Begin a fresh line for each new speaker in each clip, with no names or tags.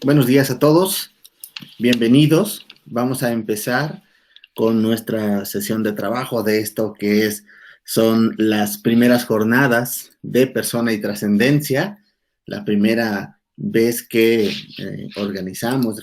Buenos días a todos, bienvenidos. Vamos a empezar con nuestra sesión de trabajo de esto que son las primeras jornadas de persona y trascendencia, la primera vez que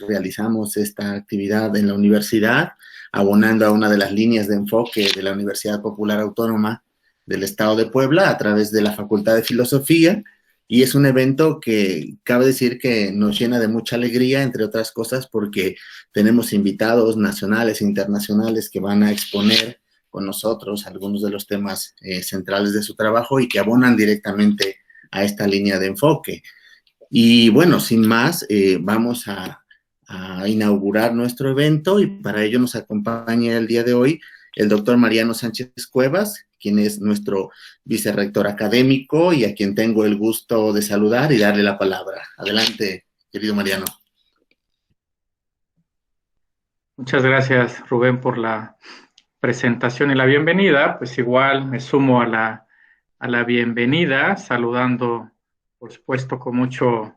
realizamos esta actividad en la universidad, abonando a una de las líneas de enfoque de la Universidad Popular Autónoma del Estado de Puebla a través de la Facultad de Filosofía. Y es un evento que cabe decir que nos llena de mucha alegría, entre otras cosas, porque tenemos invitados nacionales e internacionales que van a exponer con nosotros algunos de los temas centrales de su trabajo y que abonan directamente a esta línea de enfoque. Y bueno, sin más, vamos a inaugurar nuestro evento y para ello nos acompaña el día de hoy el doctor Mariano Sánchez Cuevas, quien es nuestro vicerrector académico y a quien tengo el gusto de saludar y darle la palabra. Adelante, querido Mariano.
Muchas gracias, Rubén, por la presentación y la bienvenida. Pues igual me sumo a la bienvenida, saludando, por supuesto, con mucho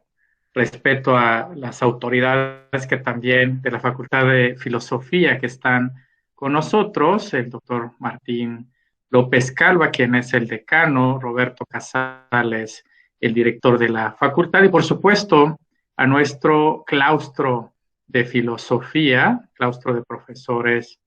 respeto a las autoridades que también de la Facultad de Filosofía que están con nosotros, el doctor Martín López Calva, quien es el decano, Roberto Casales, el director de la facultad, y por supuesto a nuestro claustro de filosofía, claustro de profesores,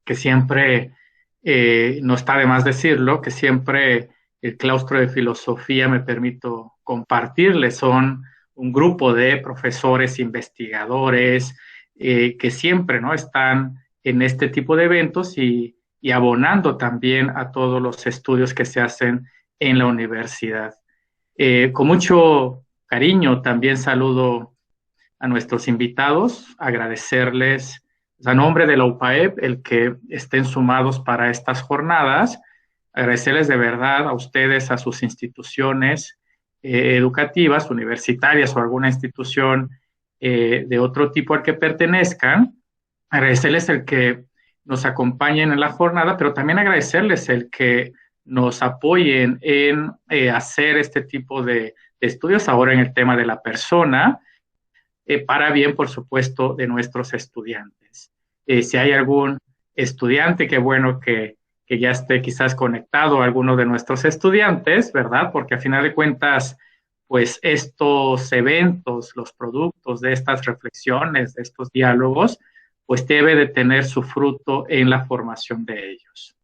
que siempre, no está de más decirlo, que siempre el claustro de filosofía, me permito compartirles, son un grupo de profesores, investigadores, que siempre, ¿no?, están en este tipo de eventos y abonando también a todos los estudios que se hacen en la universidad. Con mucho cariño también saludo a nuestros invitados, agradecerles a nombre de la UPAEP el que estén sumados para estas jornadas, agradecerles de verdad a ustedes, a sus instituciones educativas, universitarias o alguna institución de otro tipo al que pertenezcan, agradecerles el que nos acompañen en la jornada, pero también agradecerles el que nos apoyen en hacer este tipo de estudios ahora en el tema de la persona, para bien, por supuesto, de nuestros estudiantes. Si hay algún estudiante, qué bueno que ya esté quizás conectado a alguno de nuestros estudiantes, ¿verdad? Porque a final de cuentas, pues estos eventos, los productos de estas reflexiones, de estos diálogos, pues debe de tener su fruto en la formación de ellos.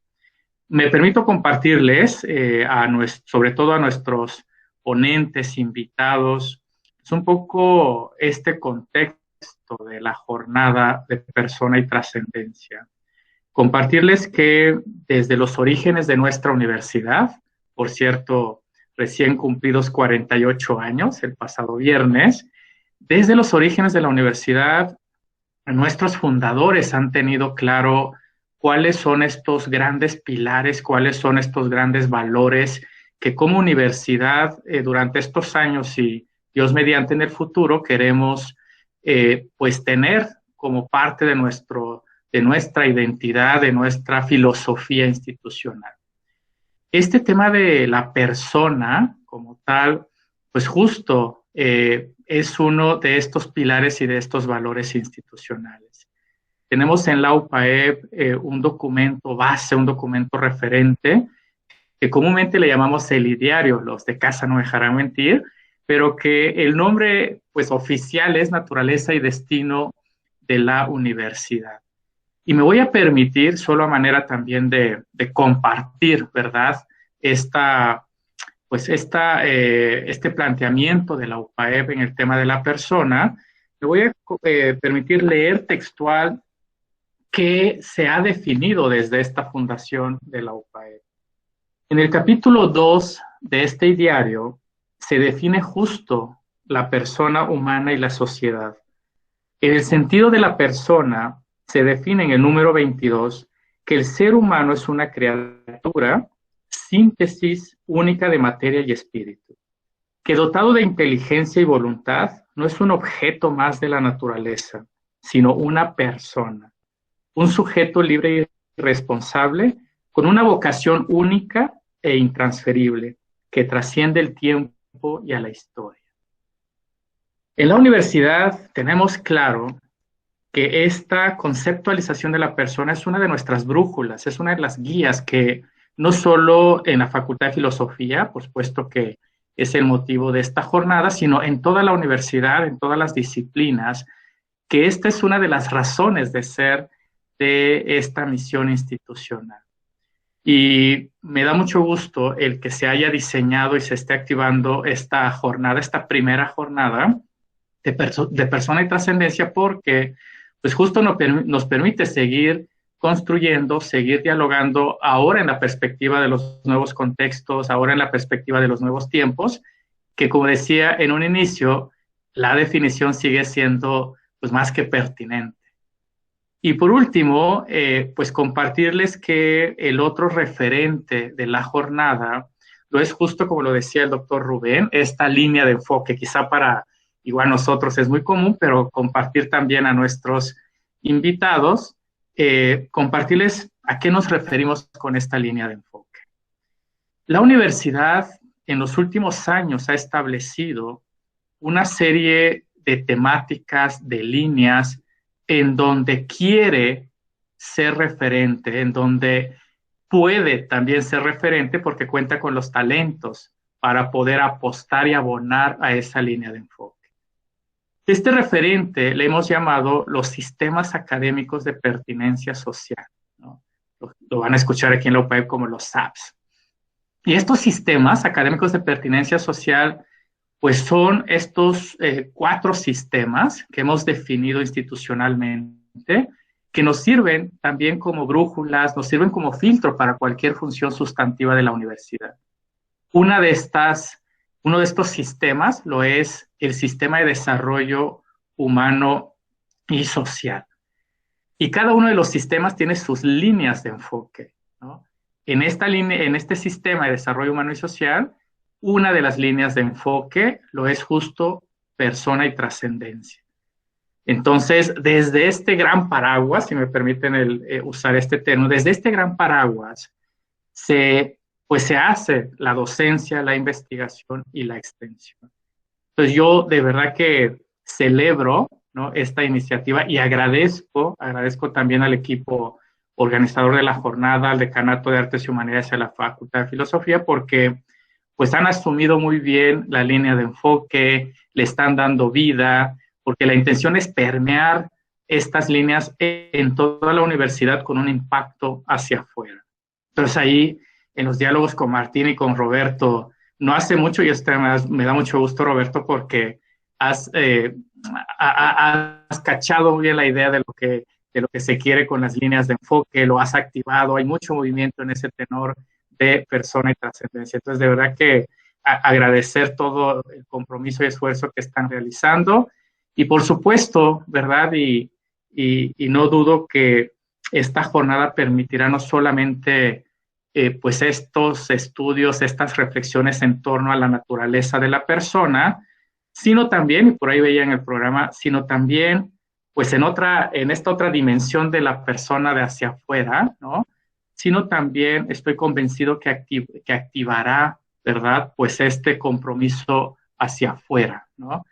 Me permito compartirles, sobre todo a nuestros ponentes, invitados, es un poco este contexto de la jornada de persona y trascendencia. Compartirles que desde los orígenes de nuestra universidad, por cierto, recién cumplidos 48 años, el pasado viernes, desde los orígenes de la universidad, nuestros fundadores han tenido claro cuáles son estos grandes pilares, cuáles son estos grandes valores que como universidad durante estos años y Dios mediante en el futuro queremos pues tener como parte de nuestra identidad, de nuestra filosofía institucional. Este tema de la persona como tal, pues justo es uno de estos pilares y de estos valores institucionales. Tenemos en la UPAEP un documento base, un documento referente, que comúnmente le llamamos el ideario, los de casa no dejarán mentir, pero que el nombre pues oficial es Naturaleza y Destino de la Universidad. Y me voy a permitir, solo a manera también de compartir, ¿verdad?, este planteamiento de la UPAEP en el tema de la persona, me voy a permitir leer textual que se ha definido desde esta fundación de la UPAEP. En el capítulo 2 de este diario se define justo la persona humana y la sociedad. En el sentido de la persona, se define en el número 22 que el ser humano es una criatura, síntesis única de materia y espíritu, que dotado de inteligencia y voluntad, no es un objeto más de la naturaleza, sino una persona, un sujeto libre y responsable, con una vocación única e intransferible, que trasciende el tiempo y a la historia. En la universidad tenemos claro que esta conceptualización de la persona es una de nuestras brújulas, es una de las guías que no solo en la Facultad de Filosofía, por supuesto que es el motivo de esta jornada, sino en toda la universidad, en todas las disciplinas, que esta es una de las razones de ser de esta misión institucional. Y me da mucho gusto el que se haya diseñado y se esté activando esta jornada, esta primera jornada de persona y trascendencia, porque pues justo nos permite seguir construyendo, seguir dialogando ahora en la perspectiva de los nuevos contextos, ahora en la perspectiva de los nuevos tiempos, que como decía en un inicio, la definición sigue siendo pues más que pertinente. Y por último, pues compartirles que el otro referente de la jornada lo es justo como lo decía el doctor Rubén, esta línea de enfoque, quizá para igual nosotros es muy común, pero compartir también a nuestros invitados, compartirles a qué nos referimos con esta línea de enfoque. La universidad en los últimos años ha establecido una serie de temáticas, de líneas, en donde quiere ser referente, en donde puede también ser referente porque cuenta con los talentos para poder apostar y abonar a esa línea de enfoque. Este referente le hemos llamado los sistemas académicos de pertinencia social, ¿no? Lo van a escuchar aquí en la UPAEP como los SAPs. Y estos sistemas académicos de pertinencia social pues son estos 4 sistemas que hemos definido institucionalmente, que nos sirven también como brújulas, nos sirven como filtro para cualquier función sustantiva de la universidad. Uno de estos sistemas lo es el sistema de desarrollo humano y social. Y cada uno de los sistemas tiene sus líneas de enfoque, ¿no? En este sistema de desarrollo humano y social, una de las líneas de enfoque lo es justo persona y trascendencia. Entonces, desde este gran paraguas, si me permiten usar este término, desde este gran paraguas se hace la docencia, la investigación y la extensión. Entonces, yo de verdad que celebro, ¿no?, esta iniciativa y agradezco también al equipo organizador de la jornada, al Decanato de Artes y Humanidades de la Facultad de Filosofía, porque pues han asumido muy bien la línea de enfoque, le están dando vida, porque la intención es permear estas líneas en toda la universidad con un impacto hacia afuera. Entonces ahí, en los diálogos con Martín y con Roberto, no hace mucho, y me da mucho gusto, Roberto, porque has cachado muy bien la idea de lo que se quiere con las líneas de enfoque, lo has activado, hay mucho movimiento en ese tenor de persona y trascendencia. Entonces, de verdad que agradecer todo el compromiso y esfuerzo que están realizando. Y por supuesto, ¿verdad? Y no dudo que esta jornada permitirá no solamente pues estos estudios, estas reflexiones en torno a la naturaleza de la persona, sino también, y por ahí veía en el programa, sino también pues en esta otra dimensión de la persona de hacia afuera, ¿no?, sino también estoy convencido que activará, ¿verdad?, pues este compromiso hacia afuera, ¿no?,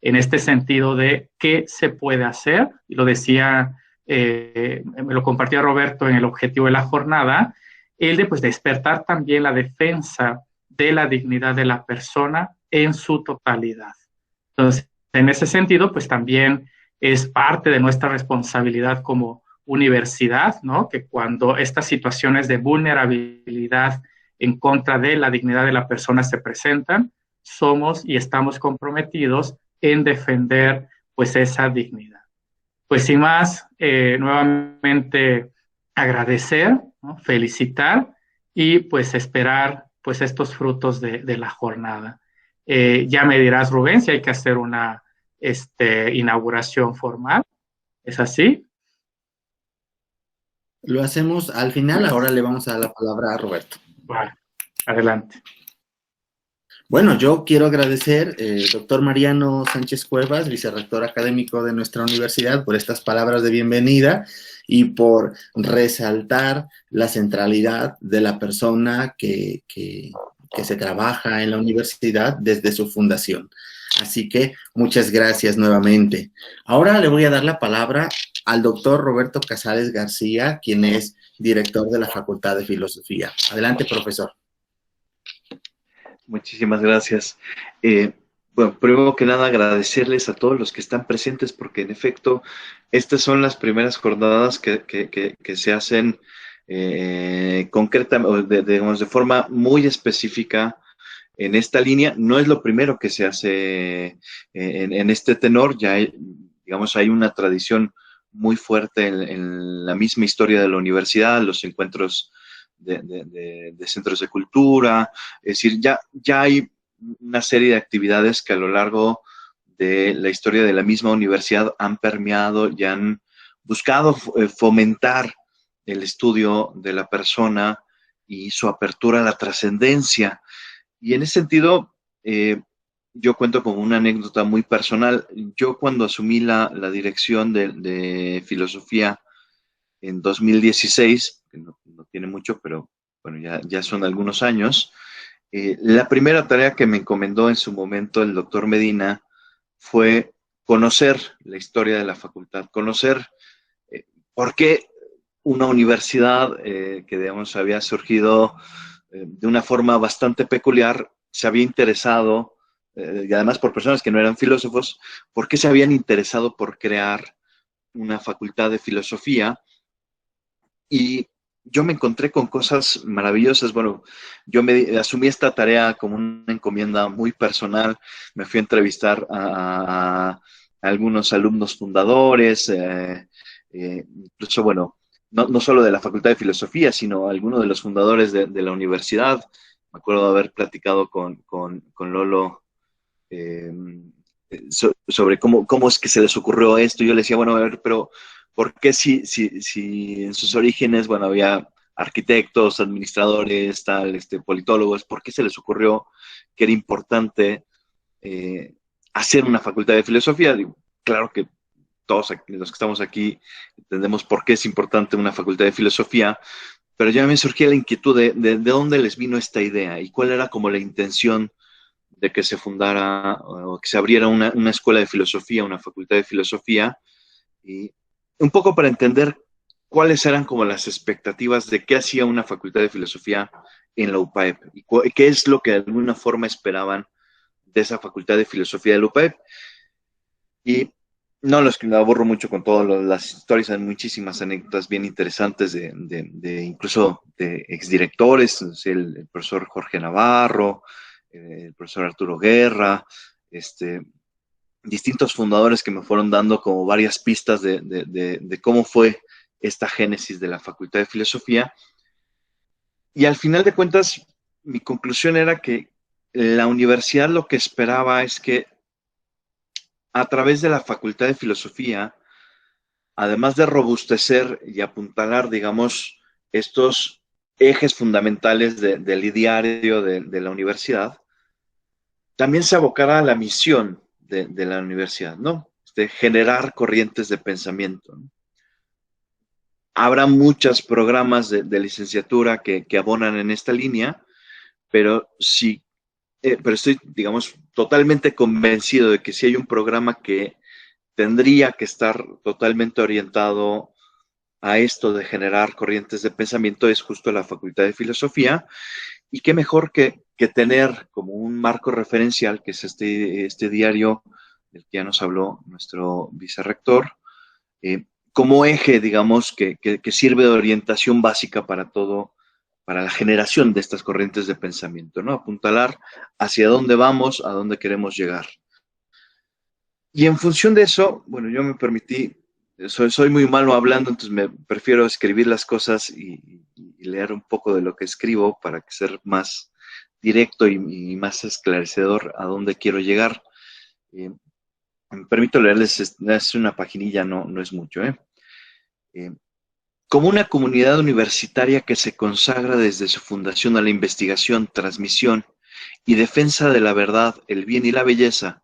en este sentido de qué se puede hacer, y lo decía, me lo compartía Roberto en el objetivo de la jornada, el de pues despertar también la defensa de la dignidad de la persona en su totalidad. Entonces, en ese sentido, pues también es parte de nuestra responsabilidad como universidad, ¿no?, que cuando estas situaciones de vulnerabilidad en contra de la dignidad de la persona se presentan, somos y estamos comprometidos en defender pues esa dignidad. Pues sin más, nuevamente agradecer, ¿no?, felicitar y pues esperar pues estos frutos de la jornada. Ya me dirás, Rubén, si hay que hacer una inauguración formal. ¿Es así?
Lo hacemos al final, ahora le vamos a dar la palabra a Roberto.
Vale, adelante.
Bueno, yo quiero agradecer, doctor Mariano Sánchez Cuevas, vicerrector académico de nuestra universidad, por estas palabras de bienvenida y por resaltar la centralidad de la persona que se trabaja en la universidad desde su fundación. Así que muchas gracias nuevamente. Ahora le voy a dar la palabra al doctor Roberto Casares García, quien es director de la Facultad de Filosofía. Adelante, profesor.
Muchísimas gracias. Bueno, primero que nada agradecerles a todos los que están presentes porque en efecto estas son las primeras jornadas que se hacen concretamente, digamos, de forma muy específica en esta línea. No es lo primero que se hace en este tenor, ya hay, digamos, hay una tradición muy fuerte en la misma historia de la universidad, los encuentros de centros de cultura, es decir, ya hay una serie de actividades que a lo largo de la historia de la misma universidad han permeado y han buscado fomentar el estudio de la persona y su apertura a la trascendencia. Y en ese sentido, yo cuento con una anécdota muy personal. Yo cuando asumí la dirección de filosofía en 2016, que no tiene mucho, pero bueno, ya son algunos años, la primera tarea que me encomendó en su momento el doctor Medina fue conocer la historia de la facultad, conocer por qué una universidad que, digamos, había surgido de una forma bastante peculiar, se había interesado, y además por personas que no eran filósofos, por qué se habían interesado por crear una facultad de filosofía. Y yo me encontré con cosas maravillosas. Bueno, yo me asumí esta tarea como una encomienda muy personal. Me fui a entrevistar a algunos alumnos fundadores, incluso, bueno, no solo de la Facultad de Filosofía, sino algunos de los fundadores de la universidad. Me acuerdo de haber platicado con Lolo sobre cómo es que se les ocurrió esto. Yo le decía, bueno, a ver, pero ¿por qué si en sus orígenes, bueno, había arquitectos, administradores, politólogos, por qué se les ocurrió que era importante hacer una facultad de filosofía? Digo, claro que todos los que estamos aquí entendemos por qué es importante una facultad de filosofía, pero ya me surgía la inquietud de dónde les vino esta idea y cuál era como la intención de que se fundara o que se abriera una escuela de filosofía, una facultad de filosofía, y un poco para entender cuáles eran como las expectativas de qué hacía una facultad de filosofía en la UPAEP y qué es lo que de alguna forma esperaban de esa facultad de filosofía de la UPAEP. Y no los que me aburro mucho con todas las historias, hay muchísimas anécdotas bien interesantes de incluso de exdirectores, el profesor Jorge Navarro, el profesor Arturo Guerra, distintos fundadores que me fueron dando como varias pistas de cómo fue esta génesis de la Facultad de Filosofía. Y al final de cuentas, mi conclusión era que la universidad lo que esperaba es que a través de la Facultad de Filosofía, además de robustecer y apuntalar, digamos, estos ejes fundamentales del ideario de la universidad, también se abocara a la misión de la universidad, ¿no? De generar corrientes de pensamiento, ¿no? Habrá muchos programas de licenciatura que abonan en esta línea, pero sí, pero estoy, digamos, totalmente convencido de que si hay un programa que tendría que estar totalmente orientado a esto de generar corrientes de pensamiento es justo la Facultad de Filosofía. Y qué mejor que tener como un marco referencial, que es este diario del que ya nos habló nuestro vicerrector, como eje, digamos, que sirve de orientación básica para todo, para la generación de estas corrientes de pensamiento, ¿no? Apuntalar hacia dónde vamos, a dónde queremos llegar. Y en función de eso, bueno, yo me permití, soy muy malo hablando, entonces me prefiero escribir las cosas y leer un poco de lo que escribo para ser más directo y más esclarecedor a dónde quiero llegar. Me permito leerles, es una paginilla, no es mucho. Como una comunidad universitaria que se consagra desde su fundación a la investigación, transmisión y defensa de la verdad, el bien y la belleza,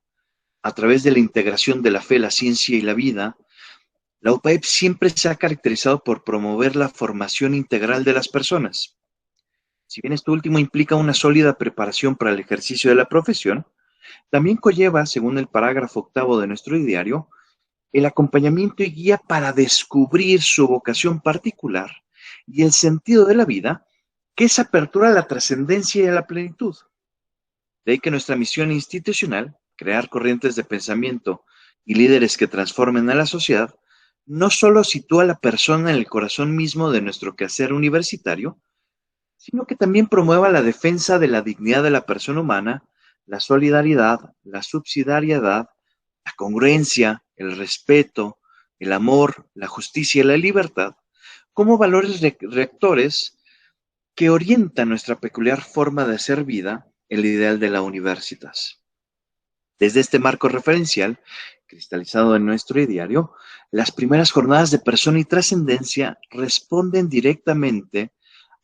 a través de la integración de la fe, la ciencia y la vida, la UPAEP siempre se ha caracterizado por promover la formación integral de las personas. Si bien esto último implica una sólida preparación para el ejercicio de la profesión, también conlleva, según el parágrafo 8º de nuestro ideario, el acompañamiento y guía para descubrir su vocación particular y el sentido de la vida, que es apertura a la trascendencia y a la plenitud. De ahí que nuestra misión institucional, crear corrientes de pensamiento y líderes que transformen a la sociedad, no solo sitúa a la persona en el corazón mismo de nuestro quehacer universitario, sino que también promueva la defensa de la dignidad de la persona humana, la solidaridad, la subsidiariedad, la congruencia, el respeto, el amor, la justicia y la libertad, como valores rectores que orientan nuestra peculiar forma de hacer vida, el ideal de la Universitas. Desde este marco referencial, cristalizado en nuestro ideario, las primeras jornadas de persona y trascendencia responden directamente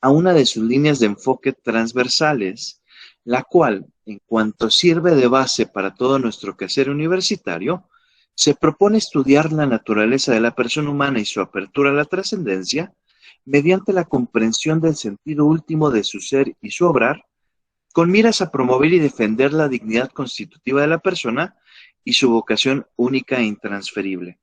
a una de sus líneas de enfoque transversales, la cual, en cuanto sirve de base para todo nuestro quehacer universitario, se propone estudiar la naturaleza de la persona humana y su apertura a la trascendencia mediante la comprensión del sentido último de su ser y su obrar, con miras a promover y defender la dignidad constitutiva de la persona y su vocación única e intransferible.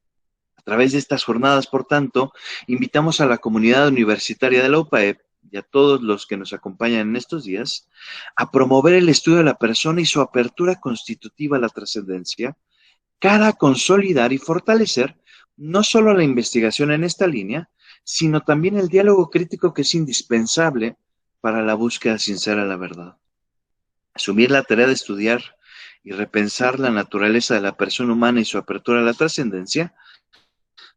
A través de estas jornadas, por tanto, invitamos a la comunidad universitaria de la UPAEP y a todos los que nos acompañan en estos días a promover el estudio de la persona y su apertura constitutiva a la trascendencia, cara a consolidar y fortalecer no solo la investigación en esta línea, sino también el diálogo crítico que es indispensable para la búsqueda sincera de la verdad. Asumir la tarea de estudiar y repensar la naturaleza de la persona humana y su apertura a la trascendencia,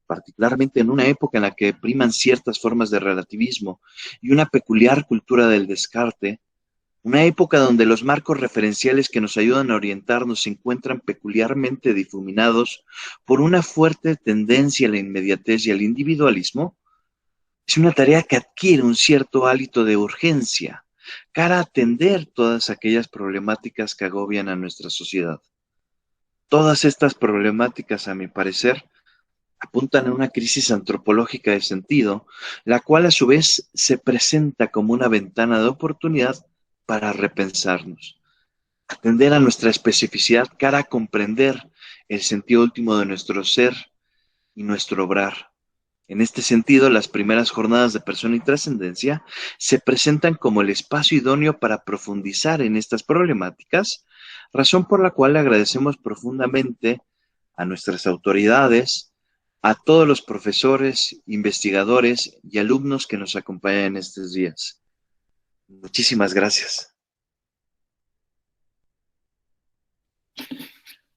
particularmente en una época en la que priman ciertas formas de relativismo y una peculiar cultura del descarte, una época donde los marcos referenciales que nos ayudan a orientarnos se encuentran peculiarmente difuminados por una fuerte tendencia a la inmediatez y al individualismo, es una tarea que adquiere un cierto hálito de urgencia, cara a atender todas aquellas problemáticas que agobian a nuestra sociedad. Todas estas problemáticas, a mi parecer, apuntan a una crisis antropológica de sentido, la cual a su vez se presenta como una ventana de oportunidad para repensarnos, atender a nuestra especificidad cara a comprender el sentido último de nuestro ser y nuestro obrar. En este sentido, las primeras jornadas de persona y trascendencia se presentan como el espacio idóneo para profundizar en estas problemáticas, razón por la cual agradecemos profundamente a nuestras autoridades, a todos los profesores, investigadores y alumnos que nos acompañan en estos días. Muchísimas gracias.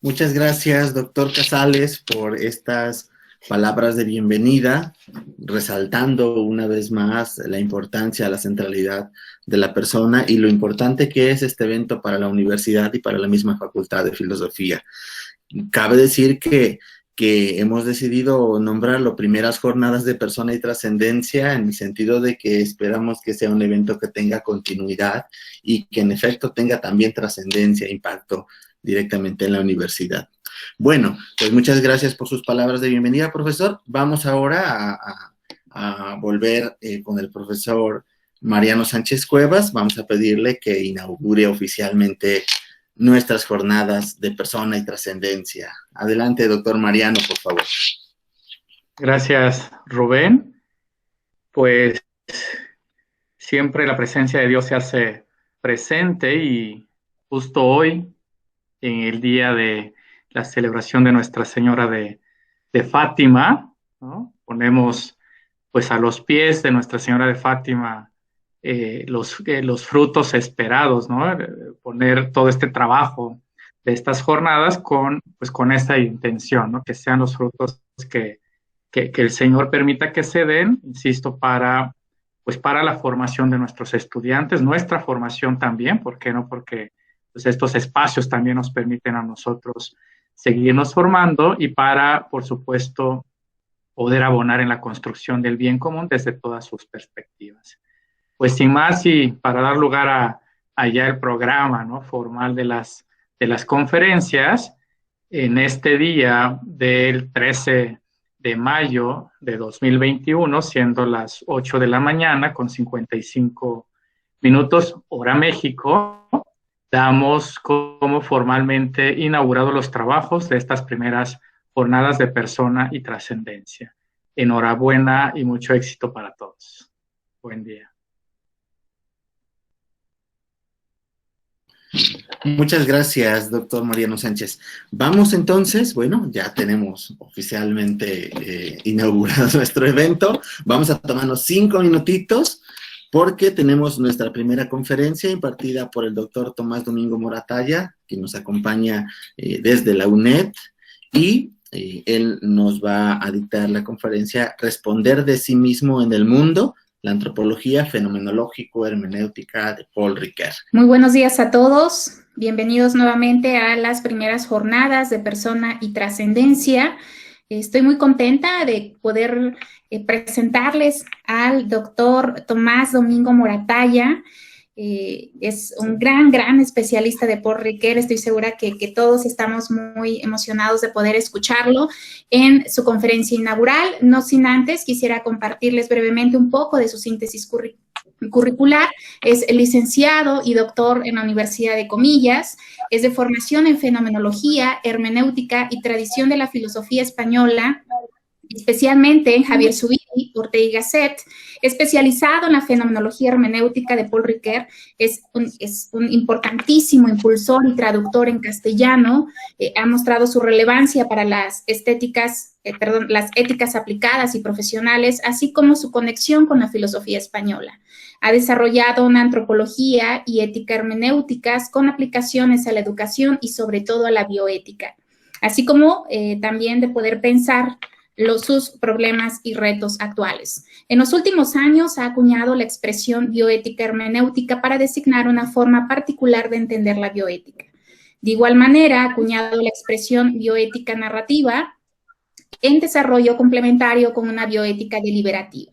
Muchas gracias, doctor Casales, por estas palabras de bienvenida, resaltando una vez más la importancia, la centralidad de la persona y lo importante que es este evento para la universidad y para la misma Facultad de Filosofía. Cabe decir que hemos decidido nombrarlo primeras jornadas de persona y trascendencia en el sentido de que esperamos que sea un evento que tenga continuidad y que en efecto tenga también trascendencia, impacto directamente en la universidad. Bueno, pues muchas gracias por sus palabras de bienvenida, profesor. Vamos ahora a volver con el profesor Mariano Sánchez Cuevas. Vamos a pedirle que inaugure oficialmente nuestras jornadas de persona y trascendencia. Adelante, doctor Mariano, por favor.
Gracias, Rubén. Pues siempre la presencia de Dios se hace presente y justo hoy, en el día de la celebración de Nuestra Señora de Fátima, ¿no? Ponemos pues a los pies de Nuestra Señora de Fátima los frutos esperados, ¿no? Poner todo este trabajo de estas jornadas con esta intención, ¿no? Que sean los frutos que el Señor permita que se den, insisto, para la formación de nuestros estudiantes, nuestra formación también, ¿por qué no? Porque pues, estos espacios también nos permiten a nosotros seguirnos formando y para, por supuesto, poder abonar en la construcción del bien común desde todas sus perspectivas. Pues sin más y para dar lugar a ya el programa, ¿no? Formal de las conferencias, en este día del 13 de mayo de 2021, siendo las 8 de la mañana con 55 minutos, hora México, damos como formalmente inaugurados los trabajos de estas primeras jornadas de persona y trascendencia. Enhorabuena y mucho éxito para todos. Buen día.
Muchas gracias, doctor Mariano Sánchez. Vamos entonces, bueno, ya tenemos oficialmente inaugurado nuestro evento. Vamos a tomarnos 5 minutitos porque tenemos nuestra primera conferencia impartida por el doctor Tomás Domingo Moratalla, que nos acompaña desde la UNED, y él nos va a dictar la conferencia Responder de sí mismo en el mundo, la antropología fenomenológico-hermenéutica de Paul Ricoeur.
Muy buenos días a todos. Bienvenidos nuevamente a las primeras jornadas de persona y trascendencia. Estoy muy contenta de poder presentarles al doctor Tomás Domingo Moratalla. Es un gran especialista de Paul Ricoeur. Estoy segura que todos estamos muy emocionados de poder escucharlo en su conferencia inaugural. No sin antes, quisiera compartirles brevemente un poco de su síntesis curricular. Es licenciado y doctor en la Universidad de Comillas. Es de formación en fenomenología, hermenéutica y tradición de la filosofía española, especialmente en Javier Zubiri, Ortega y Gasset, especializado en la fenomenología hermenéutica de Paul Ricoeur. Es un importantísimo impulsor y traductor en castellano. Ha mostrado su relevancia para las éticas aplicadas y profesionales, así como su conexión con la filosofía española. Ha desarrollado una antropología y ética hermenéuticas con aplicaciones a la educación y sobre todo a la bioética, así como también de poder pensar sus problemas y retos actuales. En los últimos años ha acuñado la expresión bioética hermenéutica para designar una forma particular de entender la bioética. De igual manera, ha acuñado la expresión bioética narrativa en desarrollo complementario con una bioética deliberativa.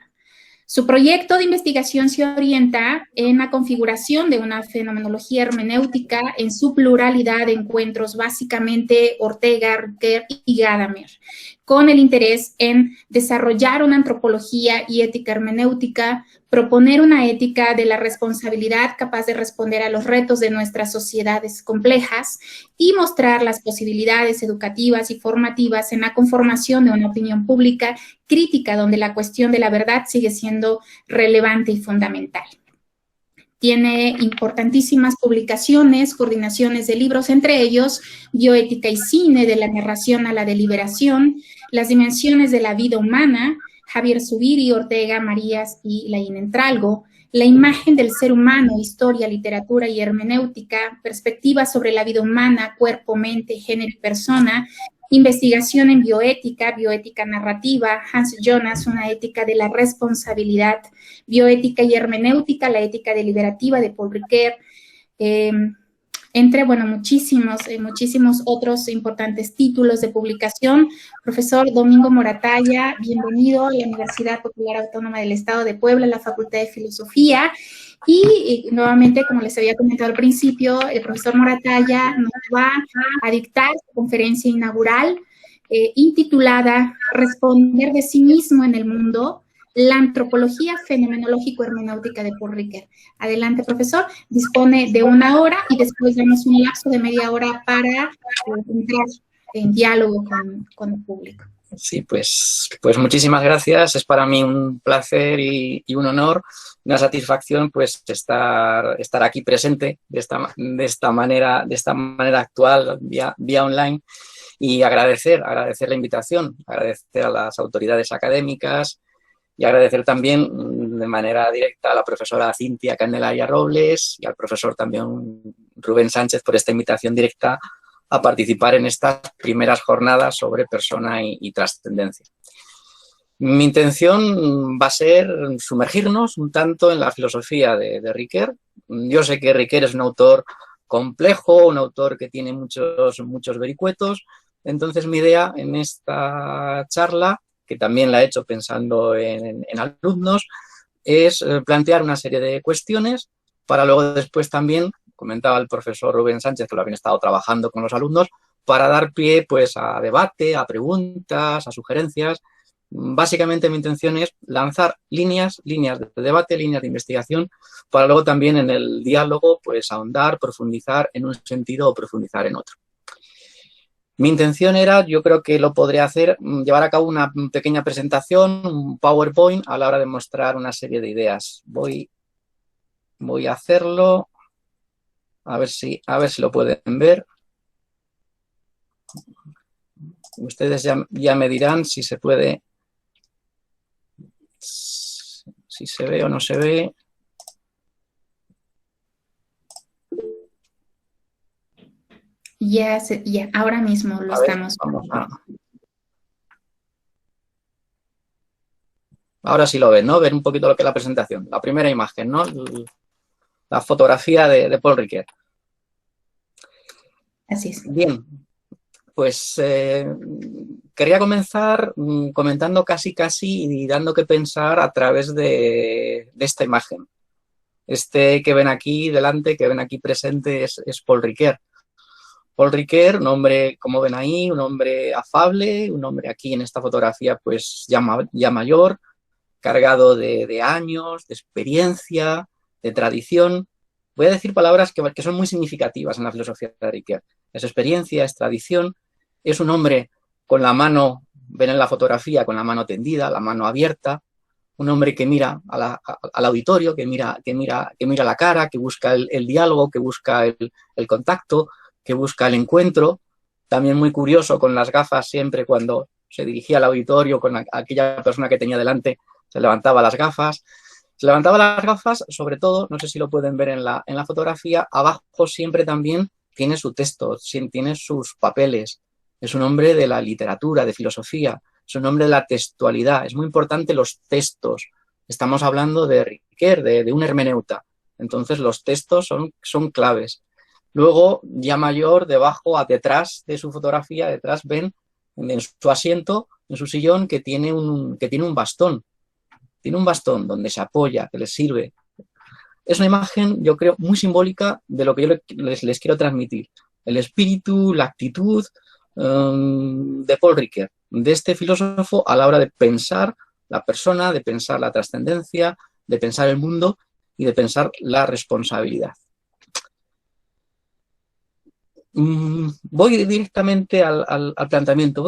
Su proyecto de investigación se orienta en la configuración de una fenomenología hermenéutica en su pluralidad de encuentros, básicamente Ortega, Ricoeur y Gadamer, con el interés en desarrollar una antropología y ética hermenéutica, proponer una ética de la responsabilidad capaz de responder a los retos de nuestras sociedades complejas y mostrar las posibilidades educativas y formativas en la conformación de una opinión pública crítica donde la cuestión de la verdad sigue siendo relevante y fundamental. Tiene importantísimas publicaciones, coordinaciones de libros, entre ellos Bioética y Cine, de la narración a la deliberación, Las dimensiones de la vida humana, Javier Zubiri, Ortega, Marías y Laín Entralgo, La imagen del ser humano, historia, literatura y hermenéutica, perspectivas sobre la vida humana, cuerpo, mente, género y persona, investigación en bioética, bioética narrativa, Hans Jonas, una ética de la responsabilidad, bioética y hermenéutica, la ética deliberativa de Paul Ricoeur, entre, bueno, muchísimos otros importantes títulos de publicación. Profesor Domingo Moratalla, bienvenido a la Universidad Popular Autónoma del Estado de Puebla, a la Facultad de Filosofía. Y nuevamente, como les había comentado al principio, el profesor Moratalla nos va a dictar su conferencia inaugural intitulada Responder de sí mismo en el mundo, la antropología fenomenológico-hermenéutica de Paul Ricoeur. Adelante, profesor. Dispone de 1 hora y después damos un lapso de media hora para entrar en diálogo con el público.
Sí, pues muchísimas gracias. Es para mí un placer y un honor, una satisfacción, pues estar aquí presente de esta manera actual, vía online, y agradecer la invitación, agradecer a las autoridades académicas y agradecer también de manera directa a la profesora Cintia Candelaria Robles y al profesor también Rubén Sánchez por esta invitación directa a participar en estas primeras jornadas sobre persona y trascendencia. Mi intención va a ser sumergirnos un tanto en la filosofía de Ricoeur. Yo sé que Ricoeur es un autor complejo, un autor que tiene muchos vericuetos. Entonces, mi idea en esta charla, que también la he hecho pensando en alumnos, es plantear una serie de cuestiones para luego después también, comentaba el profesor Rubén Sánchez, que lo habían estado trabajando con los alumnos, para dar pie pues a debate, a preguntas, a sugerencias Básicamente mi intención es lanzar líneas de debate, líneas de investigación, para luego también en el diálogo pues ahondar, profundizar en un sentido o profundizar en otro. Mi intención era, yo creo que lo podría hacer, llevar a cabo una pequeña presentación, un PowerPoint, a la hora de mostrar una serie de ideas. Voy a hacerlo, a ver si lo pueden ver. Ustedes ya me dirán si se puede, si se ve o no se ve.
Ya, ahora mismo lo estamos.
Ahora sí lo ven, ¿no? Ver un poquito lo que es la presentación. La primera imagen, ¿no? La fotografía de Paul Ricoeur.
Así es.
Bien, pues quería comenzar comentando casi y dando que pensar a través de esta imagen. Este que ven aquí delante, que ven aquí presente, es Paul Ricoeur. Paul Ricoeur, un hombre, como ven ahí, un hombre afable, un hombre aquí en esta fotografía pues ya mayor, cargado de años, de experiencia, de tradición. Voy a decir palabras que son muy significativas en la filosofía de Ricoeur. Es experiencia, es tradición, es un hombre con la mano, ven en la fotografía, con la mano tendida, la mano abierta, un hombre que mira al auditorio, que mira la cara, que busca el diálogo, que busca el contacto, que busca el encuentro. También muy curioso, con las gafas siempre cuando se dirigía al auditorio, con aquella persona que tenía delante, se levantaba las gafas. Se levantaba las gafas, sobre todo, no sé si lo pueden ver en la fotografía, abajo siempre también tiene su texto, tiene sus papeles. Es un hombre de la literatura, de filosofía, es un hombre de la textualidad. Es muy importante los textos. Estamos hablando de Ricoeur, de un hermeneuta. Entonces los textos son claves. Luego, ya mayor, debajo, detrás de su fotografía, detrás ven en su asiento, en su sillón, que tiene un bastón. Tiene un bastón donde se apoya, que le sirve. Es una imagen, yo creo, muy simbólica de lo que yo les quiero transmitir. El espíritu, la actitud de Paul Ricoeur, de este filósofo a la hora de pensar la persona, de pensar la trascendencia, de pensar el mundo y de pensar la responsabilidad. Voy directamente al planteamiento,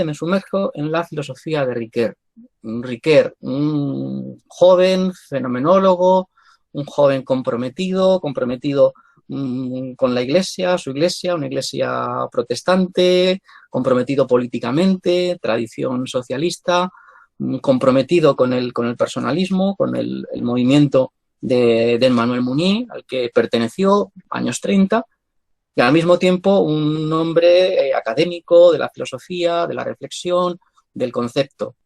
me sumerjo en la filosofía de Ricoeur. Ricoeur, un joven fenomenólogo, un joven comprometido con la iglesia, su iglesia, una iglesia protestante, comprometido políticamente, tradición socialista, comprometido con el personalismo, con el movimiento de Emmanuel Mounier, al que perteneció, años 30, y al mismo tiempo un hombre académico de la filosofía, de la reflexión, del concepto.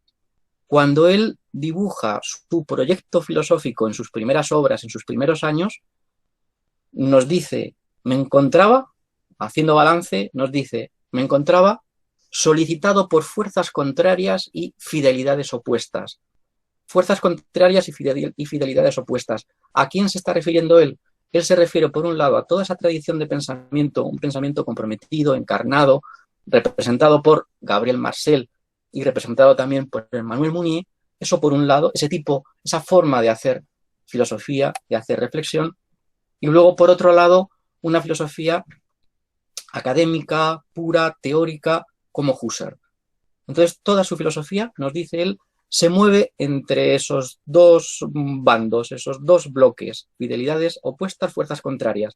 Cuando él dibuja su proyecto filosófico en sus primeras obras, en sus primeros años, nos dice, haciendo balance, me encontraba solicitado por fuerzas contrarias y fidelidades opuestas. Fuerzas contrarias y fidelidades opuestas. ¿A quién se está refiriendo él? Él se refiere, por un lado, a toda esa tradición de pensamiento, un pensamiento comprometido, encarnado, representado por Gabriel Marcel y representado también por Emmanuel Mounier. Eso, por un lado, esa forma de hacer filosofía, de hacer reflexión. Y luego, por otro lado, una filosofía académica, pura, teórica, como Husserl. Entonces, toda su filosofía, nos dice él, se mueve entre esos dos bandos, esos dos bloques, fidelidades opuestas, fuerzas contrarias.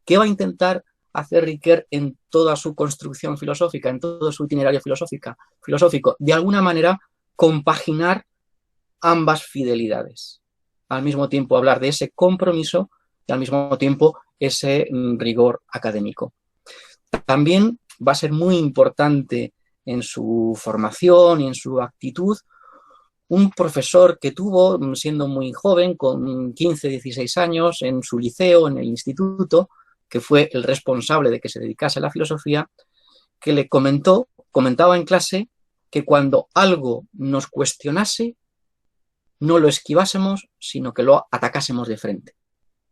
¿Qué va a intentar hacer Ricoeur en toda su construcción filosófica, en todo su itinerario filosófico? De alguna manera, compaginar ambas fidelidades. Al mismo tiempo, hablar de ese compromiso y al mismo tiempo ese rigor académico. También va a ser muy importante en su formación y en su actitud un profesor que tuvo, siendo muy joven, con 15, 16 años, en su liceo, en el instituto, que fue el responsable de que se dedicase a la filosofía, que le comentaba en clase que cuando algo nos cuestionase, no lo esquivásemos, sino que lo atacásemos de frente.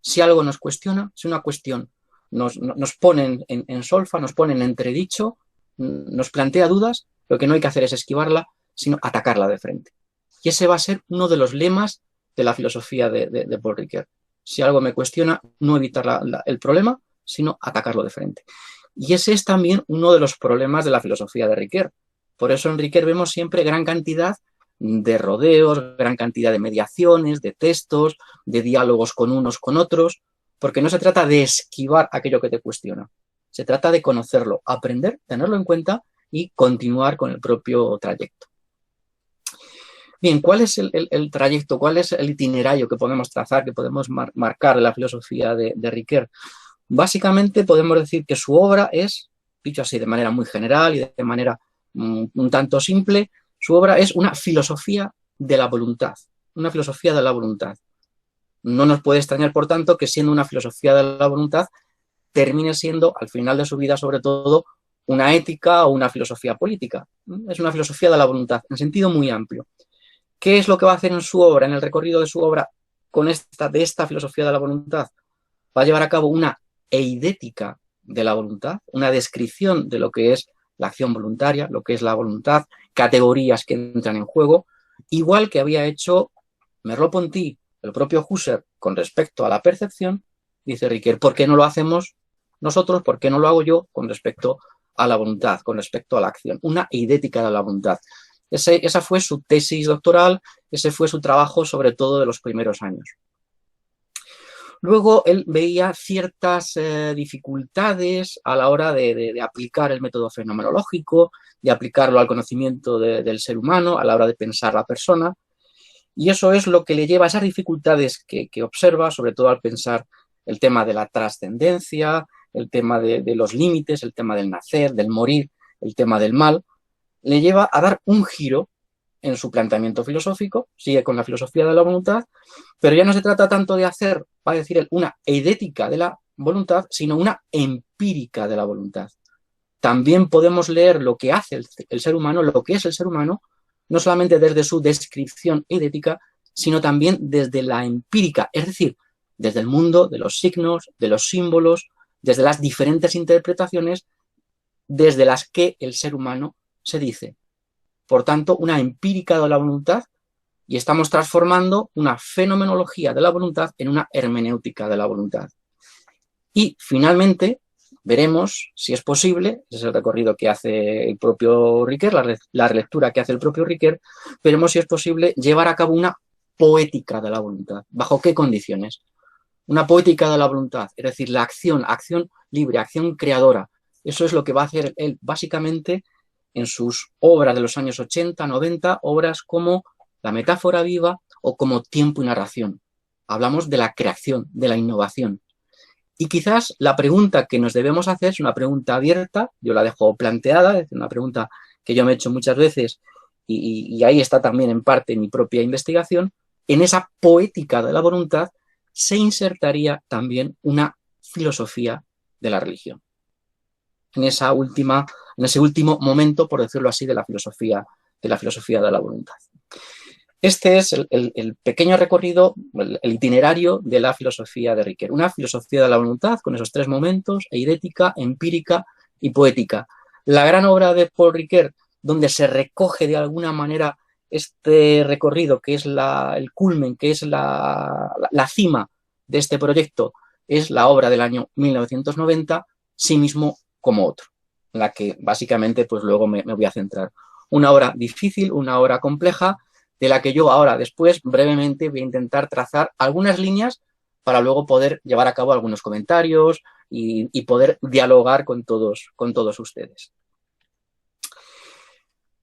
Si algo nos cuestiona, si una cuestión nos pone en solfa, nos pone en entredicho, nos plantea dudas, lo que no hay que hacer es esquivarla, sino atacarla de frente. Y ese va a ser uno de los lemas de la filosofía de Paul Ricoeur. Si algo me cuestiona, no evitar el problema, sino atacarlo de frente. Y ese es también uno de los problemas de la filosofía de Ricoeur. Por eso en Ricoeur vemos siempre gran cantidad de rodeos, gran cantidad de mediaciones, de textos, de diálogos con unos con otros, porque no se trata de esquivar aquello que te cuestiona. Se trata de conocerlo, aprender, tenerlo en cuenta y continuar con el propio trayecto. Bien, ¿cuál es el trayecto? ¿Cuál es el itinerario que podemos trazar, que podemos marcar en la filosofía de Ricoeur? Básicamente podemos decir que su obra es, dicho así de manera muy general y de manera un tanto simple, su obra es una filosofía de la voluntad, una filosofía de la voluntad. No nos puede extrañar, por tanto, que siendo una filosofía de la voluntad, termine siendo, al final de su vida, sobre todo, una ética o una filosofía política. Es una filosofía de la voluntad, en sentido muy amplio. ¿Qué es lo que va a hacer en su obra, en el recorrido de su obra, de esta filosofía de la voluntad? Va a llevar a cabo una eidética de la voluntad, una descripción de lo que es la acción voluntaria, lo que es la voluntad, categorías que entran en juego, igual que había hecho Merleau-Ponty, el propio Husserl, con respecto a la percepción, dice Ricoeur, ¿por qué no lo hacemos nosotros? ¿Por qué no lo hago yo con respecto a la voluntad, con respecto a la acción? Una eidética de la voluntad. Esa fue su tesis doctoral, ese fue su trabajo sobre todo de los primeros años. Luego él veía ciertas dificultades a la hora de aplicar el método fenomenológico, de aplicarlo al conocimiento del ser humano, a la hora de pensar la persona, y eso es lo que le lleva a esas dificultades que observa, sobre todo al pensar el tema de la trascendencia, el tema de los límites, el tema del nacer, del morir, el tema del mal, le lleva a dar un giro en su planteamiento filosófico, sigue con la filosofía de la voluntad, pero ya no se trata tanto de hacer, va a decir él, una eidética de la voluntad, sino una empírica de la voluntad. También podemos leer lo que hace el ser humano, lo que es el ser humano, no solamente desde su descripción eidética, sino también desde la empírica, es decir, desde el mundo de los signos, de los símbolos, desde las diferentes interpretaciones desde las que el ser humano se dice. Por tanto, una empírica de la voluntad, y estamos transformando una fenomenología de la voluntad en una hermenéutica de la voluntad. Y finalmente veremos si es posible, ese es el recorrido que hace el propio Ricoeur, la lectura que hace el propio Ricoeur, veremos si es posible llevar a cabo una poética de la voluntad. ¿Bajo qué condiciones? Una poética de la voluntad, es decir, la acción libre, acción creadora. Eso es lo que va a hacer él básicamente en sus obras de los años 80, 90, obras como La metáfora viva o como Tiempo y narración. Hablamos de la creación, de la innovación. Y quizás la pregunta que nos debemos hacer es una pregunta abierta, yo la dejo planteada, es una pregunta que yo me he hecho muchas veces y ahí está también en parte mi propia investigación. En esa poética de la voluntad se insertaría también una filosofía de la religión. En ese último momento, por decirlo así, de la filosofía de la voluntad. Este es el pequeño recorrido, el itinerario de la filosofía de Ricoeur. Una filosofía de la voluntad con esos tres momentos, eidética, empírica y poética. La gran obra de Paul Ricoeur, donde se recoge de alguna manera este recorrido, que es el culmen, que es la cima de este proyecto, es la obra del año 1990, Sí mismo como otro, en la que básicamente pues luego me voy a centrar. Una obra difícil, una obra compleja, de la que yo ahora después brevemente voy a intentar trazar algunas líneas para luego poder llevar a cabo algunos comentarios y poder dialogar con todos ustedes.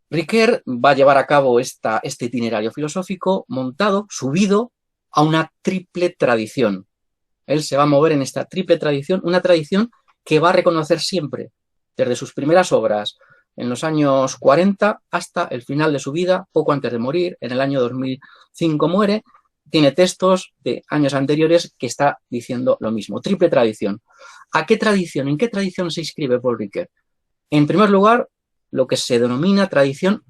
Ricoeur va a llevar a cabo este itinerario filosófico montado, subido a una triple tradición. Él se va a mover en esta triple tradición, una tradición que va a reconocer siempre, desde sus primeras obras, en los años 40 hasta el final de su vida, poco antes de morir, en el año 2005 muere, tiene textos de años anteriores que está diciendo lo mismo, triple tradición. ¿A qué tradición? ¿En qué tradición se inscribe Paul Ricoeur? En primer lugar, lo que se denomina tradición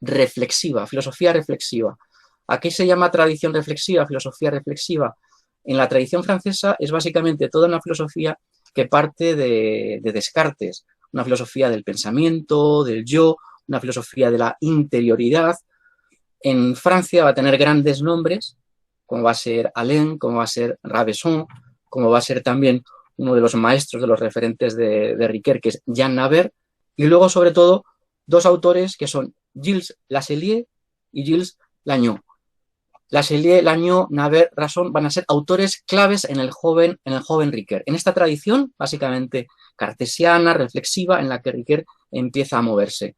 reflexiva, filosofía reflexiva. ¿A qué se llama tradición reflexiva, filosofía reflexiva? En la tradición francesa es básicamente toda una filosofía que parte de Descartes, una filosofía del pensamiento, del yo, una filosofía de la interioridad. En Francia va a tener grandes nombres, como va a ser Alain, como va a ser Rabesson, como va a ser también uno de los maestros, de los referentes de Ricoeur, que es Jean Nabert, y luego, sobre todo, dos autores que son Gilles Lascellier y Gilles Lagneau. Lascellier, Lagneau, Nabert, Rasson van a ser autores claves en el joven Ricoeur, en esta tradición básicamente cartesiana, reflexiva, en la que Ricoeur empieza a moverse.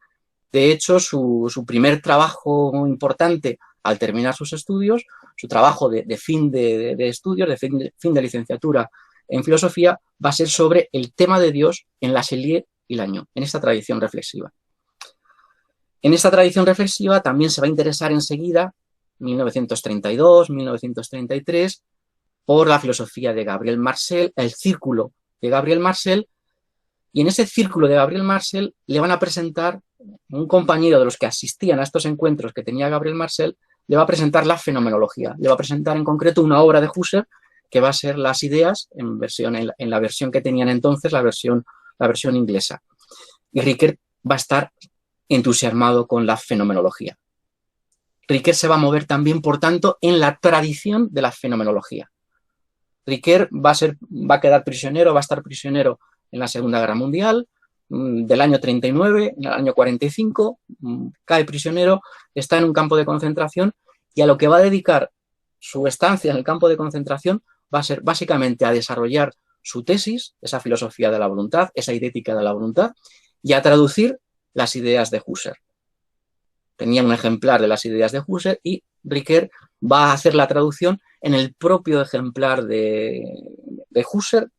De hecho, su primer trabajo importante al terminar sus estudios, su trabajo de fin de estudios, de fin de licenciatura en filosofía, va a ser sobre el tema de Dios en Lascellier y Lagneau, en esta tradición reflexiva. En esta tradición reflexiva también se va a interesar enseguida, 1932, 1933, por la filosofía de Gabriel Marcel, el círculo de Gabriel Marcel, y en ese círculo de Gabriel Marcel le van a presentar, un compañero de los que asistían a estos encuentros que tenía Gabriel Marcel, le va a presentar la fenomenología, le va a presentar en concreto una obra de Husserl que va a ser Las ideas, en la versión que tenían entonces, la versión inglesa. Y Ricoeur va a estar entusiasmado con la fenomenología. Ricoeur se va a mover también, por tanto, en la tradición de la fenomenología. Ricoeur va a quedar prisionero, va a estar prisionero en la Segunda Guerra Mundial, del año 39, en el año 45, cae prisionero, está en un campo de concentración, y a lo que va a dedicar su estancia en el campo de concentración va a ser básicamente a desarrollar su tesis, esa filosofía de la voluntad, esa idética de la voluntad, y a traducir las ideas de Husserl. Tenía un ejemplar de las ideas de Husserl y Ricoeur va a hacer la traducción en el propio ejemplar de Husserl.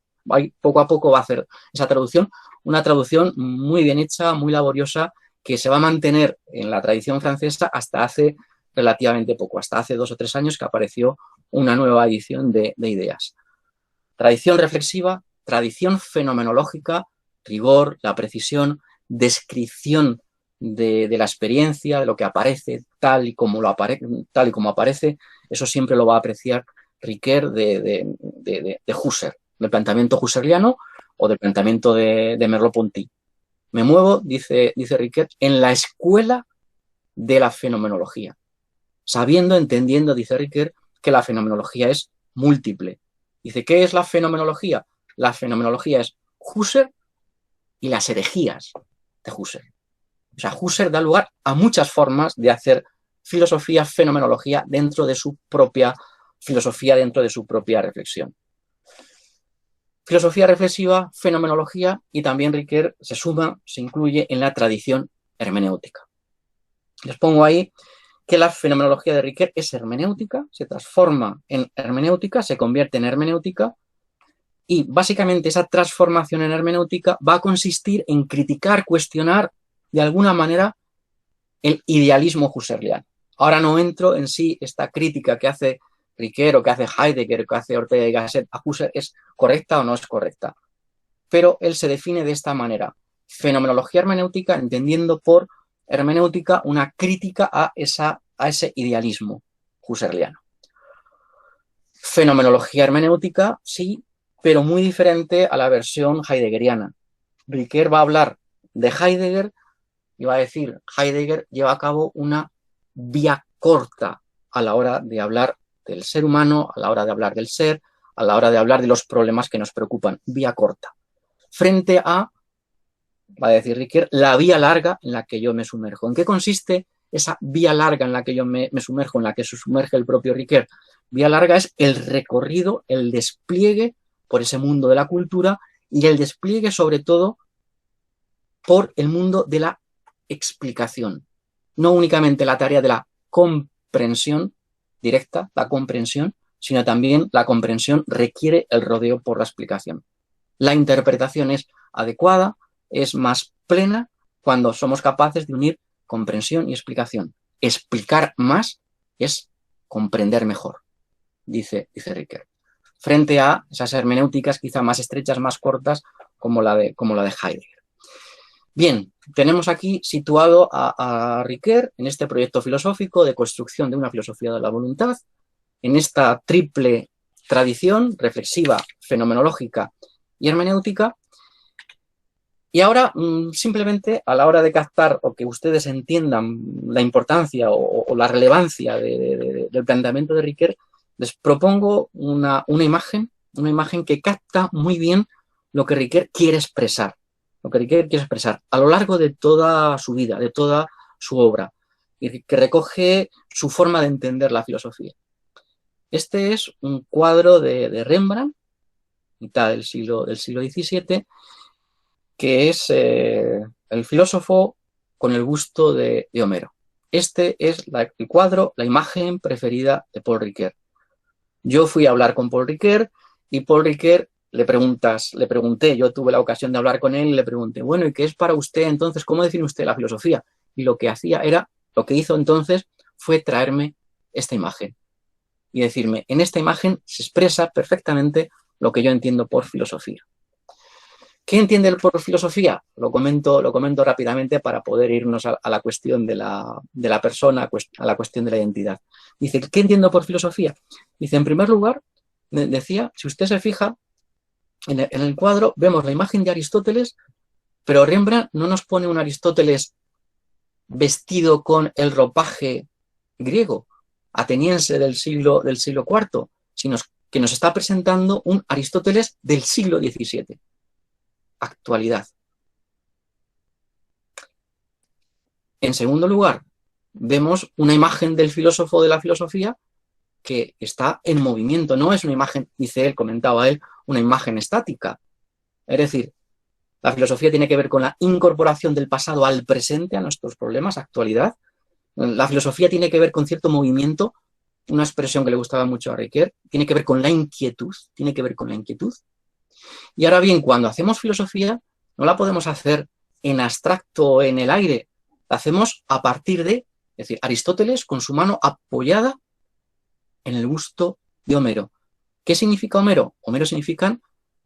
Poco a poco va a hacer esa traducción, una traducción muy bien hecha, muy laboriosa, que se va a mantener en la tradición francesa hasta hace relativamente poco, hasta hace 2 o 3 años que apareció una nueva edición de ideas. Tradición reflexiva, tradición fenomenológica, rigor, la precisión, descripción de la experiencia, de lo que aparece tal y como aparece, eso siempre lo va a apreciar Ricoeur de Husserl, del planteamiento husserliano o del planteamiento de Merleau-Ponty. Me muevo, dice Ricoeur, en la escuela de la fenomenología, entendiendo, dice Ricoeur, que la fenomenología es múltiple. Dice, ¿qué es la fenomenología? La fenomenología es Husserl y las herejías de Husserl. O sea, Husserl da lugar a muchas formas de hacer filosofía, fenomenología dentro de su propia filosofía, dentro de su propia reflexión. Filosofía reflexiva, fenomenología, y también Ricoeur se incluye en la tradición hermenéutica. Les pongo ahí que la fenomenología de Ricoeur es hermenéutica, se transforma en hermenéutica, se convierte en hermenéutica, y básicamente esa transformación en hermenéutica va a consistir en criticar, cuestionar de alguna manera el idealismo husserliano. Ahora no entro en si esta crítica que hace Ricoeur o que hace Heidegger o que hace Ortega y Gasset a Husserl es correcta o no es correcta. Pero él se define de esta manera: fenomenología hermenéutica, entendiendo por hermenéutica una crítica a ese idealismo husserliano. Fenomenología hermenéutica, sí, pero muy diferente a la versión heideggeriana. Ricoeur va a hablar de Heidegger y va a decir, Heidegger lleva a cabo una vía corta a la hora de hablar del ser humano, a la hora de hablar del ser, a la hora de hablar de los problemas que nos preocupan. Vía corta. Frente a, va a decir Ricoeur, la vía larga en la que yo me sumerjo. ¿En qué consiste esa vía larga en la que yo me sumerjo, en la que se sumerge el propio Ricoeur? Vía larga es el recorrido, el despliegue por ese mundo de la cultura y el despliegue sobre todo por el mundo de la explicación. No únicamente la tarea de la comprensión directa, la comprensión, sino también la comprensión requiere el rodeo por la explicación. La interpretación es adecuada, es más plena cuando somos capaces de unir comprensión y explicación. Explicar más es comprender mejor, dice Ricoeur. Frente a esas hermenéuticas quizá más estrechas, más cortas, como la de Heidegger. Bien, tenemos aquí situado a Ricoeur en este proyecto filosófico de construcción de una filosofía de la voluntad, en esta triple tradición reflexiva, fenomenológica y hermenéutica. Y ahora, simplemente a la hora de captar o que ustedes entiendan la importancia o la relevancia del planteamiento de Riquer, les propongo una imagen que capta muy bien lo que Riquer quiere expresar. Lo que Riquer quiere expresar a lo largo de toda su vida, de toda su obra, y que recoge su forma de entender la filosofía. Este es un cuadro de Rembrandt, mitad del siglo XVII, que es el filósofo con el busto de Homero. Este es el cuadro, la imagen preferida de Paul Ricoeur. Yo fui a hablar con Paul Ricoeur y Paul Ricoeur le pregunté, yo tuve la ocasión de hablar con él y le pregunté, bueno, ¿y qué es para usted entonces? ¿Cómo define usted la filosofía? Y lo que hizo entonces fue traerme esta imagen y decirme, en esta imagen se expresa perfectamente lo que yo entiendo por filosofía. ¿Qué entiende él por filosofía? Lo comento rápidamente para poder irnos a la cuestión de la persona, a la cuestión de la identidad. Dice, ¿qué entiendo por filosofía? Dice, en primer lugar, decía, si usted se fija, en el cuadro vemos la imagen de Aristóteles, pero Rembrandt no nos pone un Aristóteles vestido con el ropaje griego, ateniense del siglo IV, sino que nos está presentando un Aristóteles del siglo XVII. Actualidad. En segundo lugar, vemos una imagen del filósofo de la filosofía que está en movimiento. No es una imagen, dice él, comentaba él, una imagen estática. Es decir, la filosofía tiene que ver con la incorporación del pasado al presente, a nuestros problemas, actualidad. La filosofía tiene que ver con cierto movimiento, una expresión que le gustaba mucho a Ricoeur, tiene que ver con la inquietud, Y ahora bien, cuando hacemos filosofía, no la podemos hacer en abstracto, en el aire, la hacemos a partir de, es decir, Aristóteles con su mano apoyada en el busto de Homero. ¿Qué significa Homero? Homero significan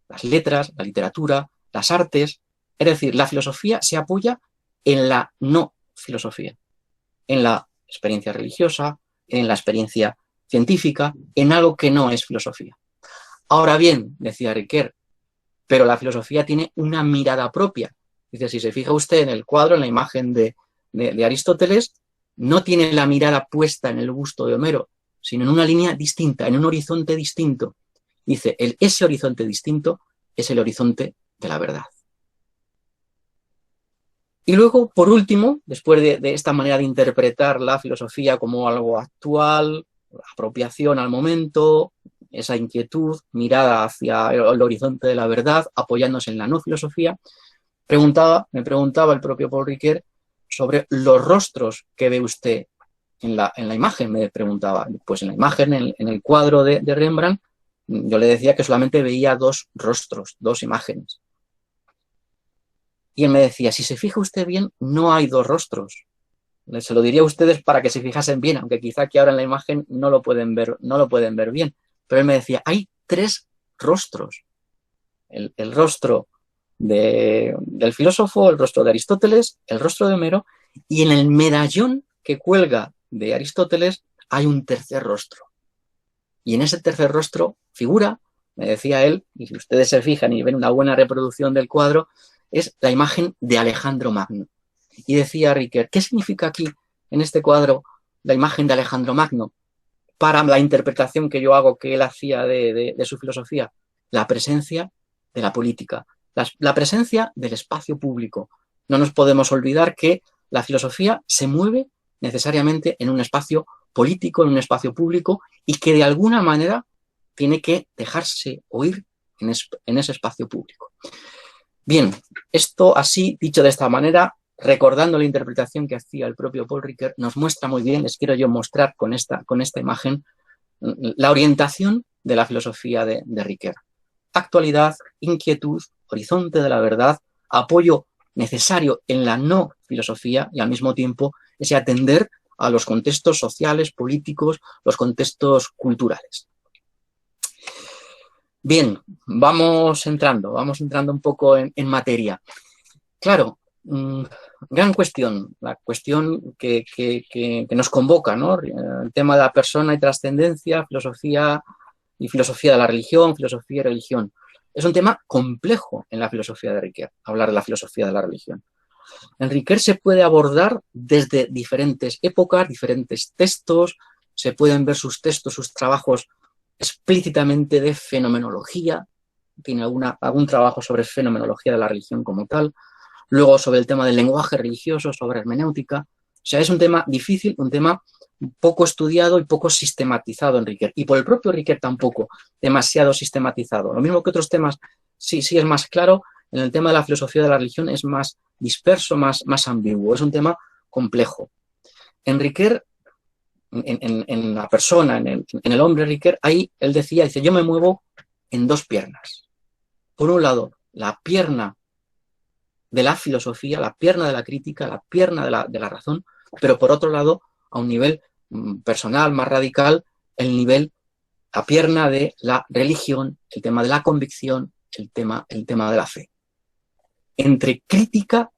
las letras, la literatura, las artes, es decir, la filosofía se apoya en la no filosofía, en la experiencia religiosa, en la experiencia científica, en algo que no es filosofía. Ahora bien, decía Ricoeur, pero la filosofía tiene una mirada propia. Dice, si se fija usted en el cuadro, en la imagen de Aristóteles, no tiene la mirada puesta en el busto de Homero, sino en una línea distinta, en un horizonte distinto. Dice, ese horizonte distinto es el horizonte de la verdad. Y luego, por último, después de esta manera de interpretar la filosofía como algo actual, apropiación al momento, esa inquietud, mirada hacia el horizonte de la verdad, apoyándose en la no filosofía, me preguntaba el propio Paul Ricoeur sobre los rostros que ve usted en la imagen, me preguntaba. Pues en la imagen, en el cuadro de Rembrandt, yo le decía que solamente veía dos rostros, dos imágenes. Y él me decía, si se fija usted bien, no hay dos rostros. Se lo diría a ustedes para que se fijasen bien, aunque quizá aquí ahora en la imagen no lo pueden ver bien. Pero él me decía, hay tres rostros. El rostro del filósofo, el rostro de Aristóteles, el rostro de Homero, y en el medallón que cuelga de Aristóteles hay un tercer rostro. Y en ese tercer rostro figura, me decía él, y si ustedes se fijan y ven una buena reproducción del cuadro, es la imagen de Alejandro Magno. Y decía Ricoeur, ¿qué significa aquí, en este cuadro, la imagen de Alejandro Magno? Para la interpretación que yo hago, que él hacía de su filosofía, la presencia de la política, la presencia del espacio público. No nos podemos olvidar que la filosofía se mueve necesariamente en un espacio político, en un espacio público, y que de alguna manera tiene que dejarse oír en ese espacio público. Bien, esto así, dicho de esta manera, recordando la interpretación que hacía el propio Paul Ricoeur, nos muestra muy bien, les quiero yo mostrar con esta imagen, la orientación de la filosofía de Ricoeur. Actualidad, inquietud, horizonte de la verdad, apoyo necesario en la no filosofía y al mismo tiempo ese atender a los contextos sociales, políticos, los contextos culturales. Bien, vamos entrando un poco en materia. Claro, gran cuestión, la cuestión que nos convoca, ¿no? El tema de la persona y trascendencia, filosofía y filosofía de la religión, filosofía y religión. Es un tema complejo en la filosofía de Ricoeur, hablar de la filosofía de la religión. En Ricoeur se puede abordar desde diferentes épocas, diferentes textos, se pueden ver sus textos, sus trabajos explícitamente de fenomenología, tiene algún trabajo sobre fenomenología de la religión como tal, luego sobre el tema del lenguaje religioso, sobre hermenéutica. O sea, es un tema difícil, un tema poco estudiado y poco sistematizado en Ricoeur, y por el propio Ricoeur tampoco demasiado sistematizado. Lo mismo que otros temas, sí es más claro, en el tema de la filosofía de la religión es más disperso, más ambiguo, es un tema complejo. En Ricoeur, en la persona, en el hombre Ricoeur, ahí él dice, yo me muevo en dos piernas. Por un lado, la pierna de la filosofía, la pierna de la crítica, la pierna de la razón, pero por otro lado, a un nivel personal, más radical, la pierna de la religión, el tema de la convicción, el tema de la fe. Entre crítica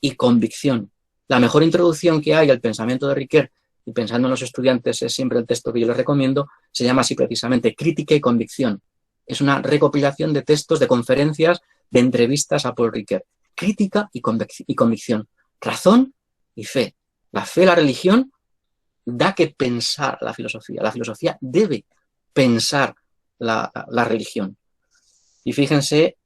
y convicción. La mejor introducción que hay al pensamiento de Ricoeur, y pensando en los estudiantes es siempre el texto que yo les recomiendo, se llama así precisamente Crítica y convicción. Es una recopilación de textos, de conferencias, de entrevistas a Paul Ricoeur. Crítica y convicción. Razón y fe. La fe, la religión, da que pensar la filosofía. La filosofía debe pensar la religión. Y fíjense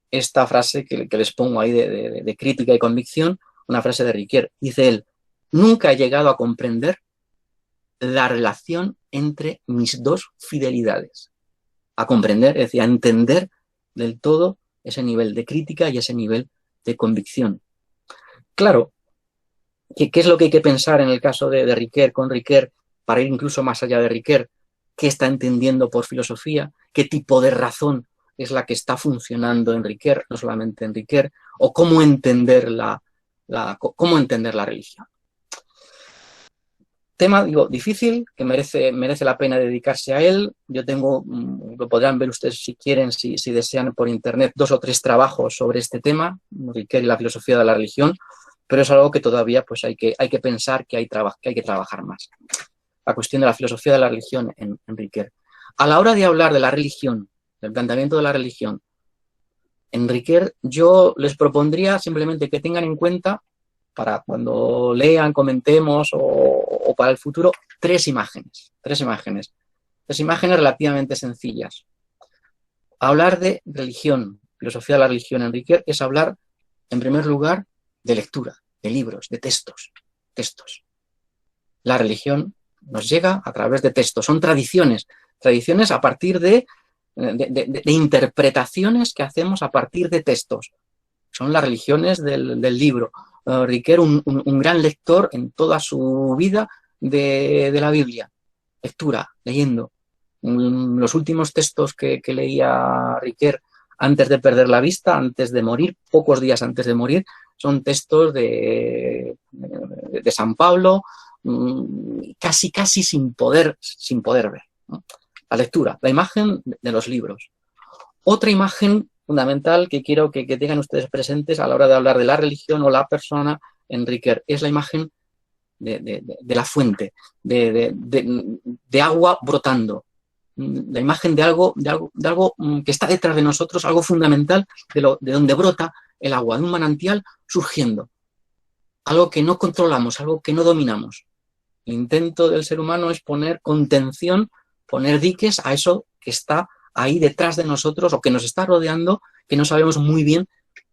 esta frase que les pongo ahí de crítica y convicción, una frase de Ricoeur. Dice él, nunca he llegado a comprender la relación entre mis dos fidelidades. A comprender, es decir, a entender del todo ese nivel de crítica y ese nivel de convicción. Claro, ¿qué es lo que hay que pensar en el caso de Ricoeur, con Ricoeur, para ir incluso más allá de Ricoeur? ¿Qué está entendiendo por filosofía? ¿Qué tipo de razón es la que está funcionando en Ricoeur, no solamente en Ricoeur? ¿O cómo entender cómo entender la religión? Tema, digo, difícil, que merece la pena dedicarse a él. Yo tengo, lo podrán ver ustedes si quieren, si desean por internet, 2 o 3 trabajos sobre este tema, Ricoeur y la filosofía de la religión, pero es algo que todavía pues hay que pensar que hay que trabajar más. La cuestión de la filosofía de la religión en Ricoeur. A la hora de hablar de la religión, del planteamiento de la religión, en Ricoeur yo les propondría simplemente que tengan en cuenta, para cuando lean, comentemos o para el futuro, 3 imágenes. 3 imágenes relativamente sencillas. Hablar de religión, filosofía de la religión en Ricoeur, es hablar, en primer lugar, de lectura, de libros, de textos. La religión nos llega a través de textos, son tradiciones a partir de interpretaciones que hacemos a partir de textos. Son las religiones del libro. Ricoeur, un gran lector en toda su vida de la Biblia. Lectura, leyendo. Los últimos textos que leía Ricoeur antes de perder la vista, antes de morir, pocos días antes de morir, son textos de San Pablo, casi sin poder ver, ¿no? La lectura, la imagen de los libros. Otra imagen fundamental que quiero que tengan ustedes presentes a la hora de hablar de la religión o la persona en Ricoeur es la imagen de la fuente, de agua brotando, la imagen de algo que está detrás de nosotros, algo fundamental de donde brota el agua, de un manantial surgiendo, algo que no controlamos, algo que no dominamos. El intento del ser humano es poner contención, poner diques a eso que está ahí detrás de nosotros o que nos está rodeando, que no sabemos muy bien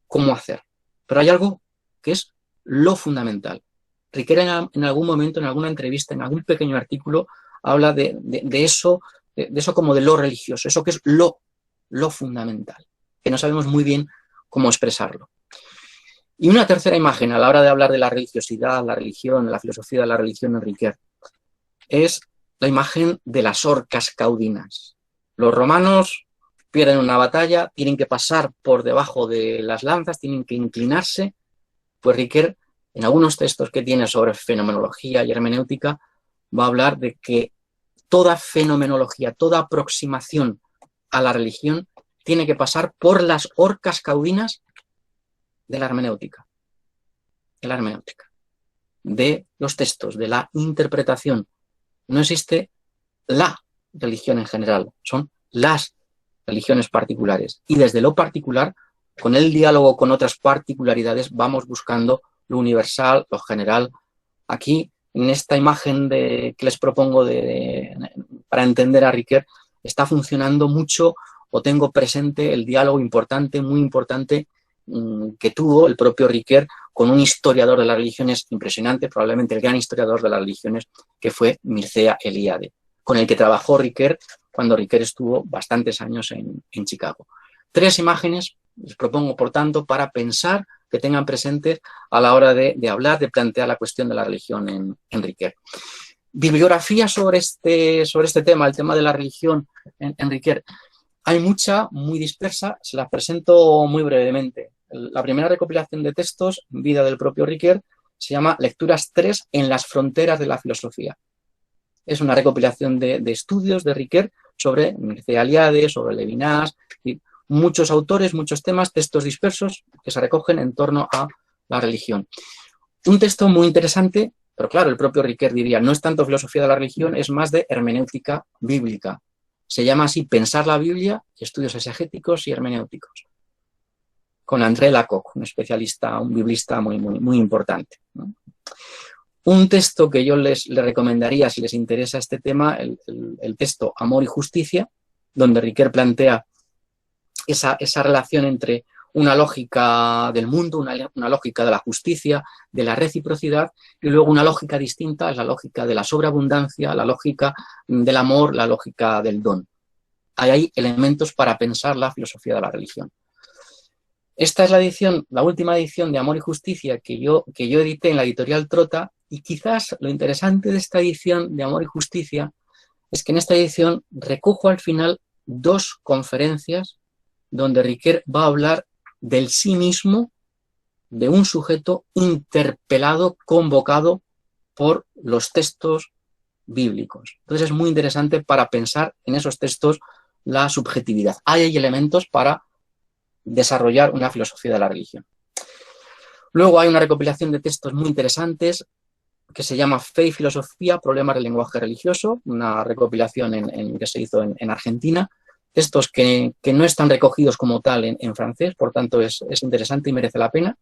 cómo hacer. Pero hay algo que es lo fundamental. Ricoeur en algún momento, en alguna entrevista, en algún pequeño artículo, habla de eso como de lo religioso, eso que es lo fundamental, que no sabemos muy bien cómo expresarlo. Y una tercera imagen a la hora de hablar de la religiosidad, la religión, la filosofía de la religión en Ricoeur, es la imagen de las orcas caudinas. Los romanos pierden una batalla, tienen que pasar por debajo de las lanzas, tienen que inclinarse. Pues Ricoeur, en algunos textos que tiene sobre fenomenología y hermenéutica, va a hablar de que toda fenomenología, toda aproximación a la religión tiene que pasar por las orcas caudinas de la hermenéutica. De los textos, de la interpretación. No existe la religión en general, son las religiones particulares. Y desde lo particular, con el diálogo con otras particularidades, vamos buscando lo universal, lo general. Aquí, en esta imagen que les propongo para entender a Ricoeur, está funcionando mucho, o tengo presente el diálogo importante, muy importante, que tuvo el propio Ricoeur con un historiador de las religiones impresionante, probablemente el gran historiador de las religiones, que fue Mircea Eliade, con el que trabajó Ricoeur cuando Ricoeur estuvo bastantes años en Chicago. 3 imágenes les propongo, por tanto, para pensar, que tengan presentes a la hora de hablar, de plantear la cuestión de la religión en Ricoeur. Bibliografía sobre este tema, el tema de la religión en Ricoeur. Hay mucha, muy dispersa, se las presento muy brevemente. La primera recopilación de textos, vida del propio Ricoeur, se llama Lecturas 3 en las fronteras de la filosofía. Es una recopilación de estudios de Ricoeur sobre Mircea Eliade, sobre Levinas, y muchos autores, muchos temas, textos dispersos que se recogen en torno a la religión. Un texto muy interesante, pero claro, el propio Ricoeur diría, no es tanto filosofía de la religión, es más de hermenéutica bíblica. Se llama así Pensar la Biblia, estudios exegéticos y hermenéuticos, con André Lacocque, un especialista, un biblista muy importante, ¿no? Un texto que yo les recomendaría, si les interesa este tema, el texto Amor y Justicia, donde Ricoeur plantea esa relación entre una lógica del mundo, una lógica de la justicia, de la reciprocidad, y luego una lógica distinta, es la lógica de la sobreabundancia, la lógica del amor, la lógica del don. Hay elementos para pensar la filosofía de la religión. Esta es la última edición de Amor y Justicia que yo edité en la editorial Trota, y quizás lo interesante de esta edición de Amor y Justicia es que en esta edición recojo al final 2 conferencias donde Ricoeur va a hablar del sí mismo de un sujeto interpelado, convocado por los textos bíblicos. Entonces es muy interesante para pensar en esos textos la subjetividad. Hay elementos para desarrollar una filosofía de la religión. Luego hay una recopilación de textos muy interesantes que se llama Fe y Filosofía, Problemas del Lenguaje Religioso, una recopilación que se hizo en Argentina. Textos que no están recogidos como tal en francés, por tanto es interesante y merece la pena.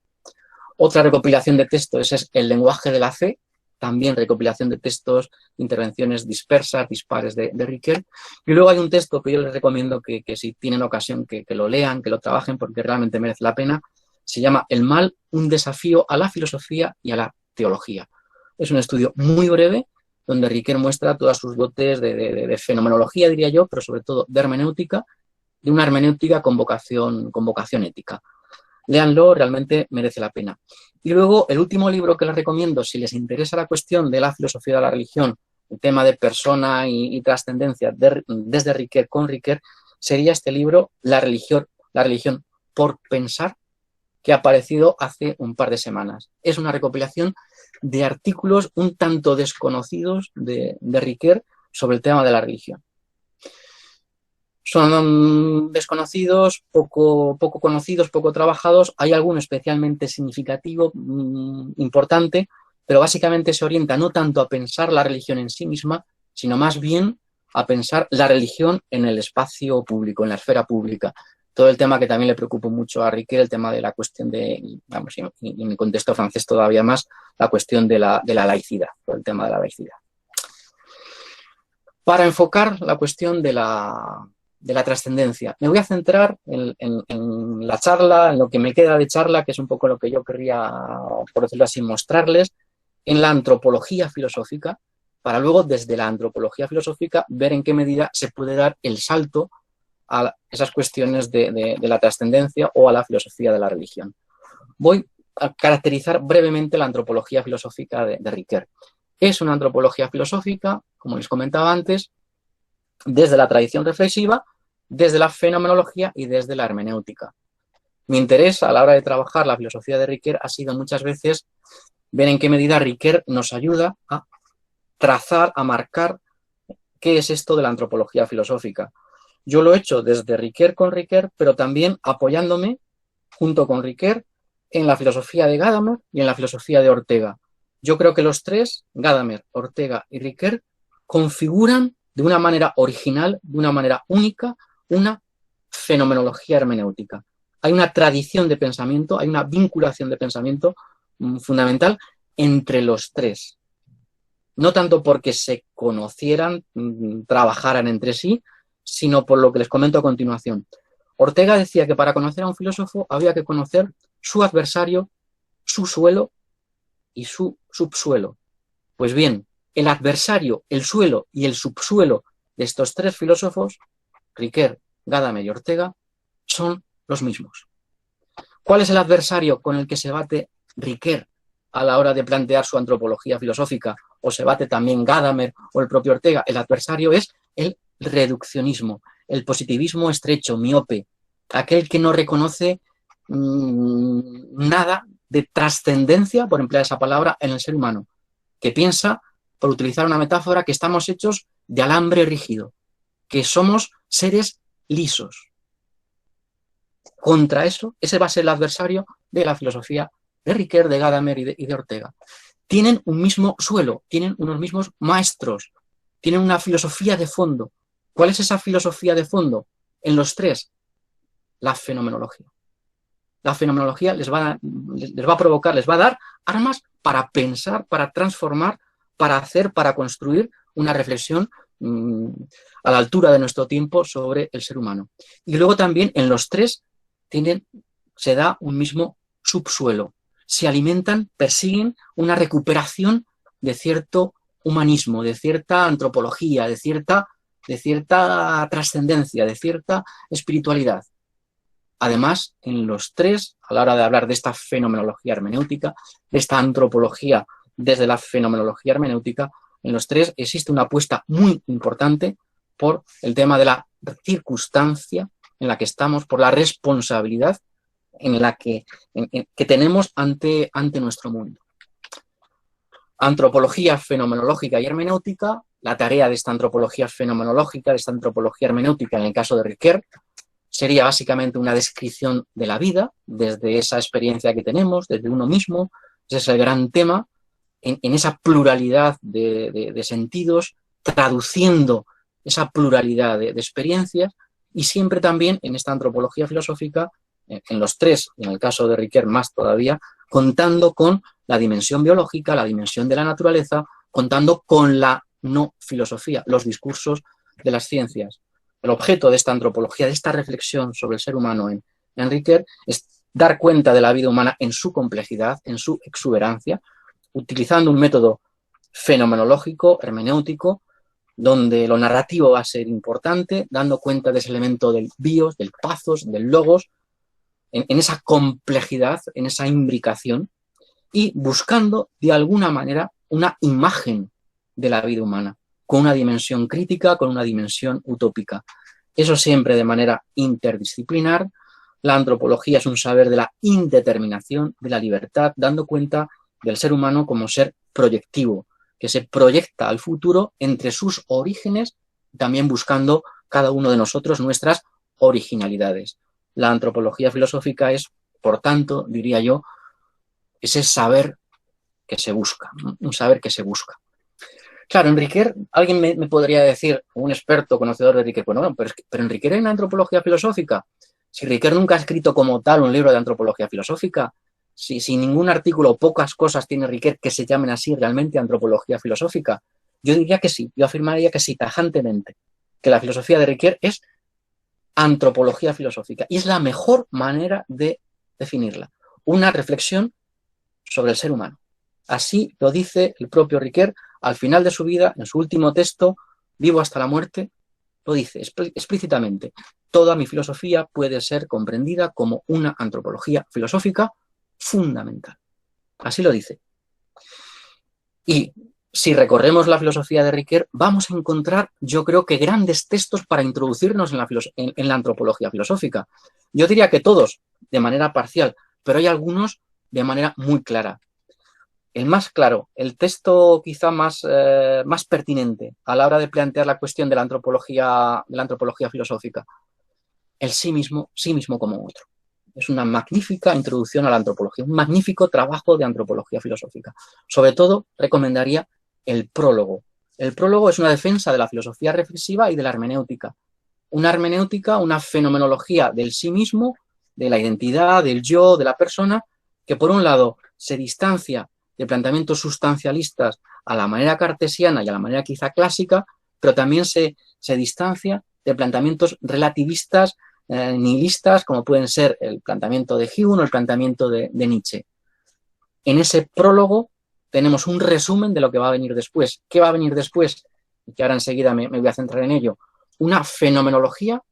Otra recopilación de textos es El lenguaje de la fe, también recopilación de textos, intervenciones dispersas, dispares de Ricoeur. Y luego hay un texto que yo les recomiendo que si tienen ocasión que lo lean, que lo trabajen, porque realmente merece la pena. Se llama El mal, un desafío a la filosofía y a la teología. Es un estudio muy breve, donde Ricoeur muestra todas sus dotes de fenomenología, diría yo, pero sobre todo de hermenéutica, de una hermenéutica con vocación ética. Léanlo, realmente merece la pena. Y luego, el último libro que les recomiendo, si les interesa la cuestión de la filosofía de la religión, el tema de persona y trascendencia desde Ricoeur, con Ricoeur, sería este libro, La religión por pensar, que ha aparecido hace un par de semanas. Es una recopilación de artículos un tanto desconocidos de Ricoeur sobre el tema de la religión. Son desconocidos, poco conocidos, poco trabajados. Hay alguno especialmente significativo, importante, pero básicamente se orienta no tanto a pensar la religión en sí misma, sino más bien a pensar la religión en el espacio público, en la esfera pública. Todo el tema que también le preocupa mucho a Ricoeur, el tema de la cuestión y en el contexto francés todavía más, la cuestión de la laicidad, el tema de la laicidad. Para enfocar la cuestión de la trascendencia, me voy a centrar en la charla, en lo que me queda de charla, que es un poco lo que yo querría, por decirlo así, mostrarles, en la antropología filosófica, para luego desde la antropología filosófica ver en qué medida se puede dar el salto a esas cuestiones de la trascendencia o a la filosofía de la religión. Voy a caracterizar brevemente la antropología filosófica de Ricoeur. Es una antropología filosófica, como les comentaba antes, desde la tradición reflexiva, desde la fenomenología y desde la hermenéutica. Mi interés a la hora de trabajar la filosofía de Ricoeur ha sido muchas veces ver en qué medida Ricoeur nos ayuda a trazar, a marcar qué es esto de la antropología filosófica. Yo lo he hecho desde Ricoeur con Ricoeur, pero también apoyándome, junto con Ricoeur, en la filosofía de Gadamer y en la filosofía de Ortega. Yo creo que los tres, Gadamer, Ortega y Ricoeur, configuran de una manera original, de una manera única, una fenomenología hermenéutica. Hay una tradición de pensamiento, hay una vinculación de pensamiento fundamental entre los tres. No tanto porque se conocieran, trabajaran entre sí, sino por lo que les comento a continuación. Ortega decía que para conocer a un filósofo había que conocer su adversario, su suelo y su subsuelo. Pues bien, el adversario, el suelo y el subsuelo de estos tres filósofos, Riquer, Gadamer y Ortega, son los mismos. ¿Cuál es el adversario con el que se bate Riquer a la hora de plantear su antropología filosófica? O se bate también Gadamer o el propio Ortega. El adversario es el reduccionismo, el positivismo estrecho, miope, aquel que no reconoce nada de trascendencia, por emplear esa palabra, en el ser humano, que piensa, por utilizar una metáfora, que estamos hechos de alambre rígido, que somos seres lisos. Contra eso, ese va a ser el adversario de la filosofía de Riquer, de Gadamer y de Ortega. Tienen un mismo suelo, tienen unos mismos maestros, tienen una filosofía de fondo. ¿Cuál es esa filosofía de fondo? En los tres, la fenomenología. La fenomenología les va a provocar, les va a dar armas para pensar, para transformar, para hacer, para construir una reflexión a la altura de nuestro tiempo sobre el ser humano. Y luego también en los tres se da un mismo subsuelo. Se alimentan, persiguen una recuperación de cierto humanismo, de cierta antropología, de cierta trascendencia, de cierta espiritualidad. Además, en los tres, a la hora de hablar de esta fenomenología hermenéutica, de esta antropología desde la fenomenología hermenéutica, en los tres existe una apuesta muy importante por el tema de la circunstancia en la que estamos, por la responsabilidad en la que tenemos ante nuestro mundo. Antropología fenomenológica y hermenéutica, la tarea de esta antropología fenomenológica, de esta antropología hermenéutica en el caso de Riquer, sería básicamente una descripción de la vida, desde esa experiencia que tenemos, desde uno mismo. Ese es el gran tema, en esa pluralidad de sentidos, traduciendo esa pluralidad de experiencias, y siempre también en esta antropología filosófica, en los tres, en el caso de Riquer más todavía, contando con la dimensión biológica, la dimensión de la naturaleza, contando con la no filosofía, los discursos de las ciencias. El objeto de esta antropología, de esta reflexión sobre el ser humano en Riquer, es dar cuenta de la vida humana en su complejidad, en su exuberancia, utilizando un método fenomenológico, hermenéutico, donde lo narrativo va a ser importante, dando cuenta de ese elemento del bios, del pathos, del logos, en esa complejidad, en esa imbricación, y buscando de alguna manera una imagen de la vida humana, con una dimensión crítica, con una dimensión utópica. Eso siempre de manera interdisciplinar. La antropología es un saber de la indeterminación, de la libertad, dando cuenta del ser humano como ser proyectivo, que se proyecta al futuro entre sus orígenes, también buscando cada uno de nosotros nuestras originalidades. La antropología filosófica es, por tanto, diría yo, ese saber que se busca, un saber que se busca. Claro, en Riquer, alguien me podría decir, un experto conocedor de Riquer, bueno, pero en Riquer hay una antropología filosófica. Si Riquer nunca ha escrito como tal un libro de antropología filosófica, si ningún artículo o pocas cosas tiene Riquer que se llamen así realmente antropología filosófica, yo diría que sí, yo afirmaría que sí, tajantemente, que la filosofía de Riquer es antropología filosófica y es la mejor manera de definirla, una reflexión sobre el ser humano. Así lo dice el propio Riquer al final de su vida, en su último texto, Vivo hasta la muerte, lo dice explícitamente: toda mi filosofía puede ser comprendida como una antropología filosófica fundamental. Así lo dice. Y si recorremos la filosofía de Riquer, vamos a encontrar, yo creo que grandes textos para introducirnos en la antropología filosófica. Yo diría que todos, de manera parcial, pero hay algunos de manera muy clara. El más claro, el texto quizá más pertinente a la hora de plantear la cuestión de la antropología filosófica, el sí mismo como otro. Es una magnífica introducción a la antropología, un magnífico trabajo de antropología filosófica. Sobre todo, recomendaría el prólogo. El prólogo es una defensa de la filosofía reflexiva y de la hermenéutica. una hermenéutica, una fenomenología del sí mismo, de la identidad, del yo, de la persona, que por un lado se distancia de planteamientos sustancialistas a la manera cartesiana y a la manera quizá clásica, pero también se distancia de planteamientos relativistas, nihilistas, como pueden ser el planteamiento de Hume o el planteamiento de Nietzsche. En ese prólogo tenemos un resumen de lo que va a venir después. ¿Qué va a venir después? Y que ahora enseguida me voy a centrar en ello. Una fenomenología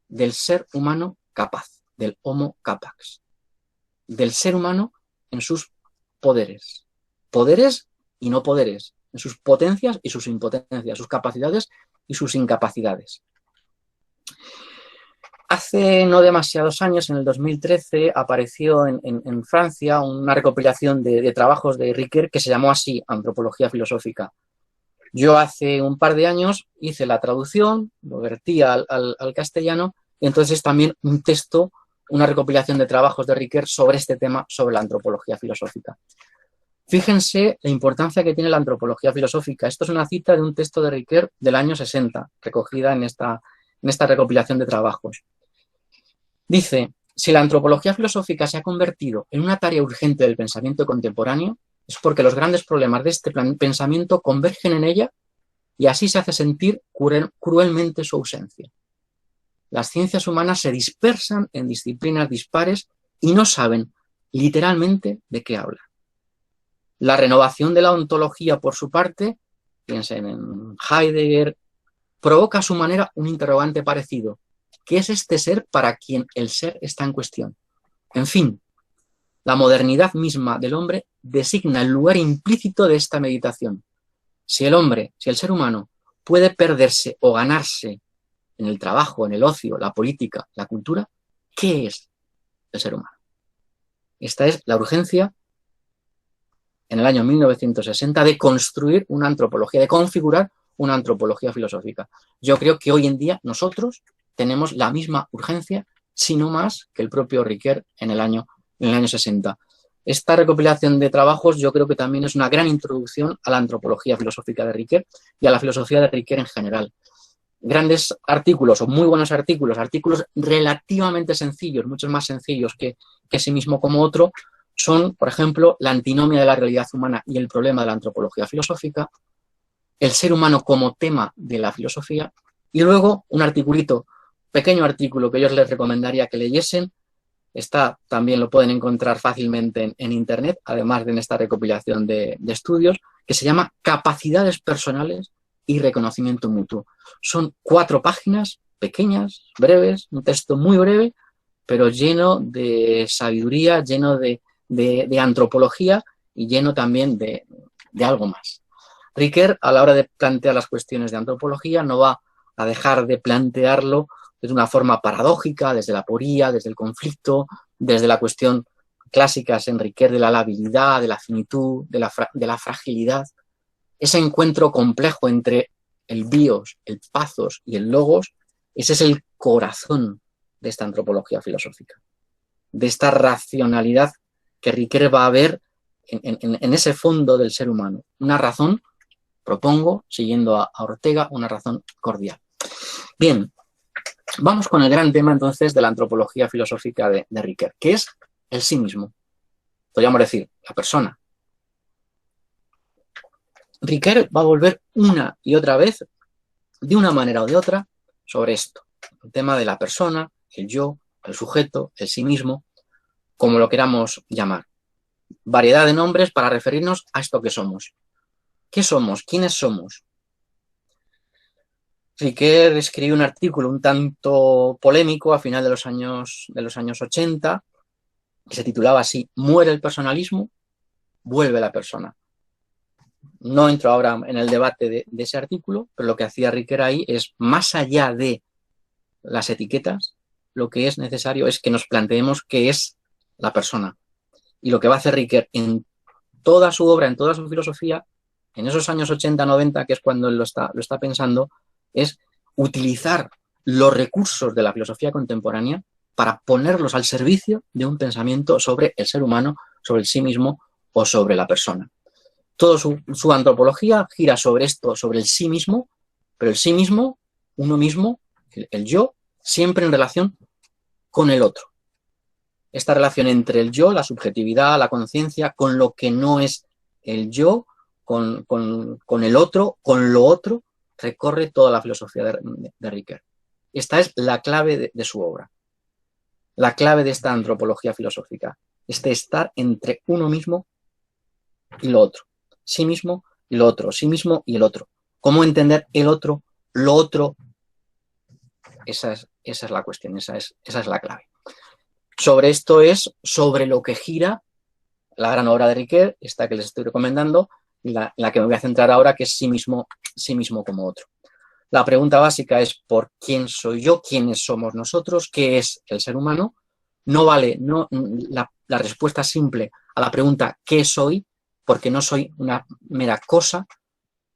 del ser humano capaz, del Homo capax, del ser humano en sus poderes. Poderes y no poderes, en sus potencias y sus impotencias, sus capacidades y sus incapacidades. Hace no demasiados años, en el 2013, apareció en Francia una recopilación de trabajos de Ricoeur que se llamó así, Antropología Filosófica. Yo hace un par de años hice la traducción, lo vertí al castellano, y entonces también un texto, una recopilación de trabajos de Ricoeur sobre este tema, sobre la antropología filosófica. Fíjense la importancia que tiene la antropología filosófica. Esto es una cita de un texto de Ricoeur del año 60, recogida en esta recopilación de trabajos. Dice, si la antropología filosófica se ha convertido en una tarea urgente del pensamiento contemporáneo, es porque los grandes problemas de este pensamiento convergen en ella y así se hace sentir cruelmente su ausencia. Las ciencias humanas se dispersan en disciplinas dispares y no saben literalmente de qué hablan. La renovación de la ontología, por su parte, piensen en Heidegger, provoca a su manera un interrogante parecido. ¿Qué es este ser para quien el ser está en cuestión? En fin, la modernidad misma del hombre designa el lugar implícito de esta meditación. Si el ser humano, puede perderse o ganarse en el trabajo, en el ocio, la política, la cultura, ¿qué es el ser humano? Esta es la urgencia, en el año 1960, de construir una antropología, de configurar una antropología filosófica. Yo creo que hoy en día nosotros tenemos la misma urgencia, si no más, que el propio Ricoeur en el año 60. Esta recopilación de trabajos yo creo que también es una gran introducción a la antropología filosófica de Ricoeur y a la filosofía de Ricoeur en general. Grandes artículos o muy buenos artículos relativamente sencillos, muchos más sencillos que sí mismo como otro, son, por ejemplo, la antinomia de la realidad humana y el problema de la antropología filosófica, el ser humano como tema de la filosofía, y luego un articulito, pequeño artículo que yo les recomendaría que leyesen, también lo pueden encontrar fácilmente en internet, además de en esta recopilación de estudios, que se llama Capacidades personales y reconocimiento mutuo. Son 4 páginas, pequeñas, breves, un texto muy breve, pero lleno de sabiduría, lleno de antropología y lleno también de algo más. Ricoeur, a la hora de plantear las cuestiones de antropología, no va a dejar de plantearlo de una forma paradójica, desde la aporía, desde el conflicto, desde la cuestión clásica en Ricoeur de la labilidad, de la finitud, de la fragilidad. Ese encuentro complejo entre el bios, el pathos y el logos, ese es el corazón de esta antropología filosófica, de esta racionalidad que Ricoeur va a ver en ese fondo del ser humano. Una razón, propongo, siguiendo a Ortega, una razón cordial. Bien, vamos con el gran tema entonces de la antropología filosófica de Ricoeur, que es el sí mismo. Podríamos decir, la persona. Ricoeur va a volver una y otra vez, de una manera o de otra, sobre esto. El tema de la persona, el yo, el sujeto, el sí mismo, como lo queramos llamar. Variedad de nombres para referirnos a esto que somos. ¿Qué somos? ¿Quiénes somos? Ricoeur escribió un artículo un tanto polémico a final de los años 80, que se titulaba así: ¿Muere el personalismo? ¿Vuelve la persona? No entro ahora en el debate de ese artículo, pero lo que hacía Ricoeur ahí es, más allá de las etiquetas, lo que es necesario es que nos planteemos qué es la persona. Y lo que va a hacer Ricoeur en toda su obra, en toda su filosofía, en esos años 80-90, que es cuando él lo está pensando, es utilizar los recursos de la filosofía contemporánea para ponerlos al servicio de un pensamiento sobre el ser humano, sobre el sí mismo o sobre la persona. Toda su antropología gira sobre esto, sobre el sí mismo, pero el sí mismo, uno mismo, el yo siempre en relación con el otro. Esta relación entre el yo, la subjetividad, la conciencia, con lo que no es el yo, con el otro, con lo otro, recorre toda la filosofía de Ricoeur. Esta es la clave de su obra, la clave de esta antropología filosófica, este estar entre uno mismo y lo otro, sí mismo y lo otro, sí mismo y el otro. ¿Cómo entender el otro, lo otro? Esa es la cuestión, esa es la clave. Sobre esto es sobre lo que gira la gran obra de Ricoeur, esta que les estoy recomendando, la que me voy a centrar ahora, que es sí mismo como otro. La pregunta básica es ¿por quién soy yo? ¿Quiénes somos nosotros? ¿Qué es el ser humano? No vale la respuesta simple a la pregunta ¿qué soy? Porque no soy una mera cosa.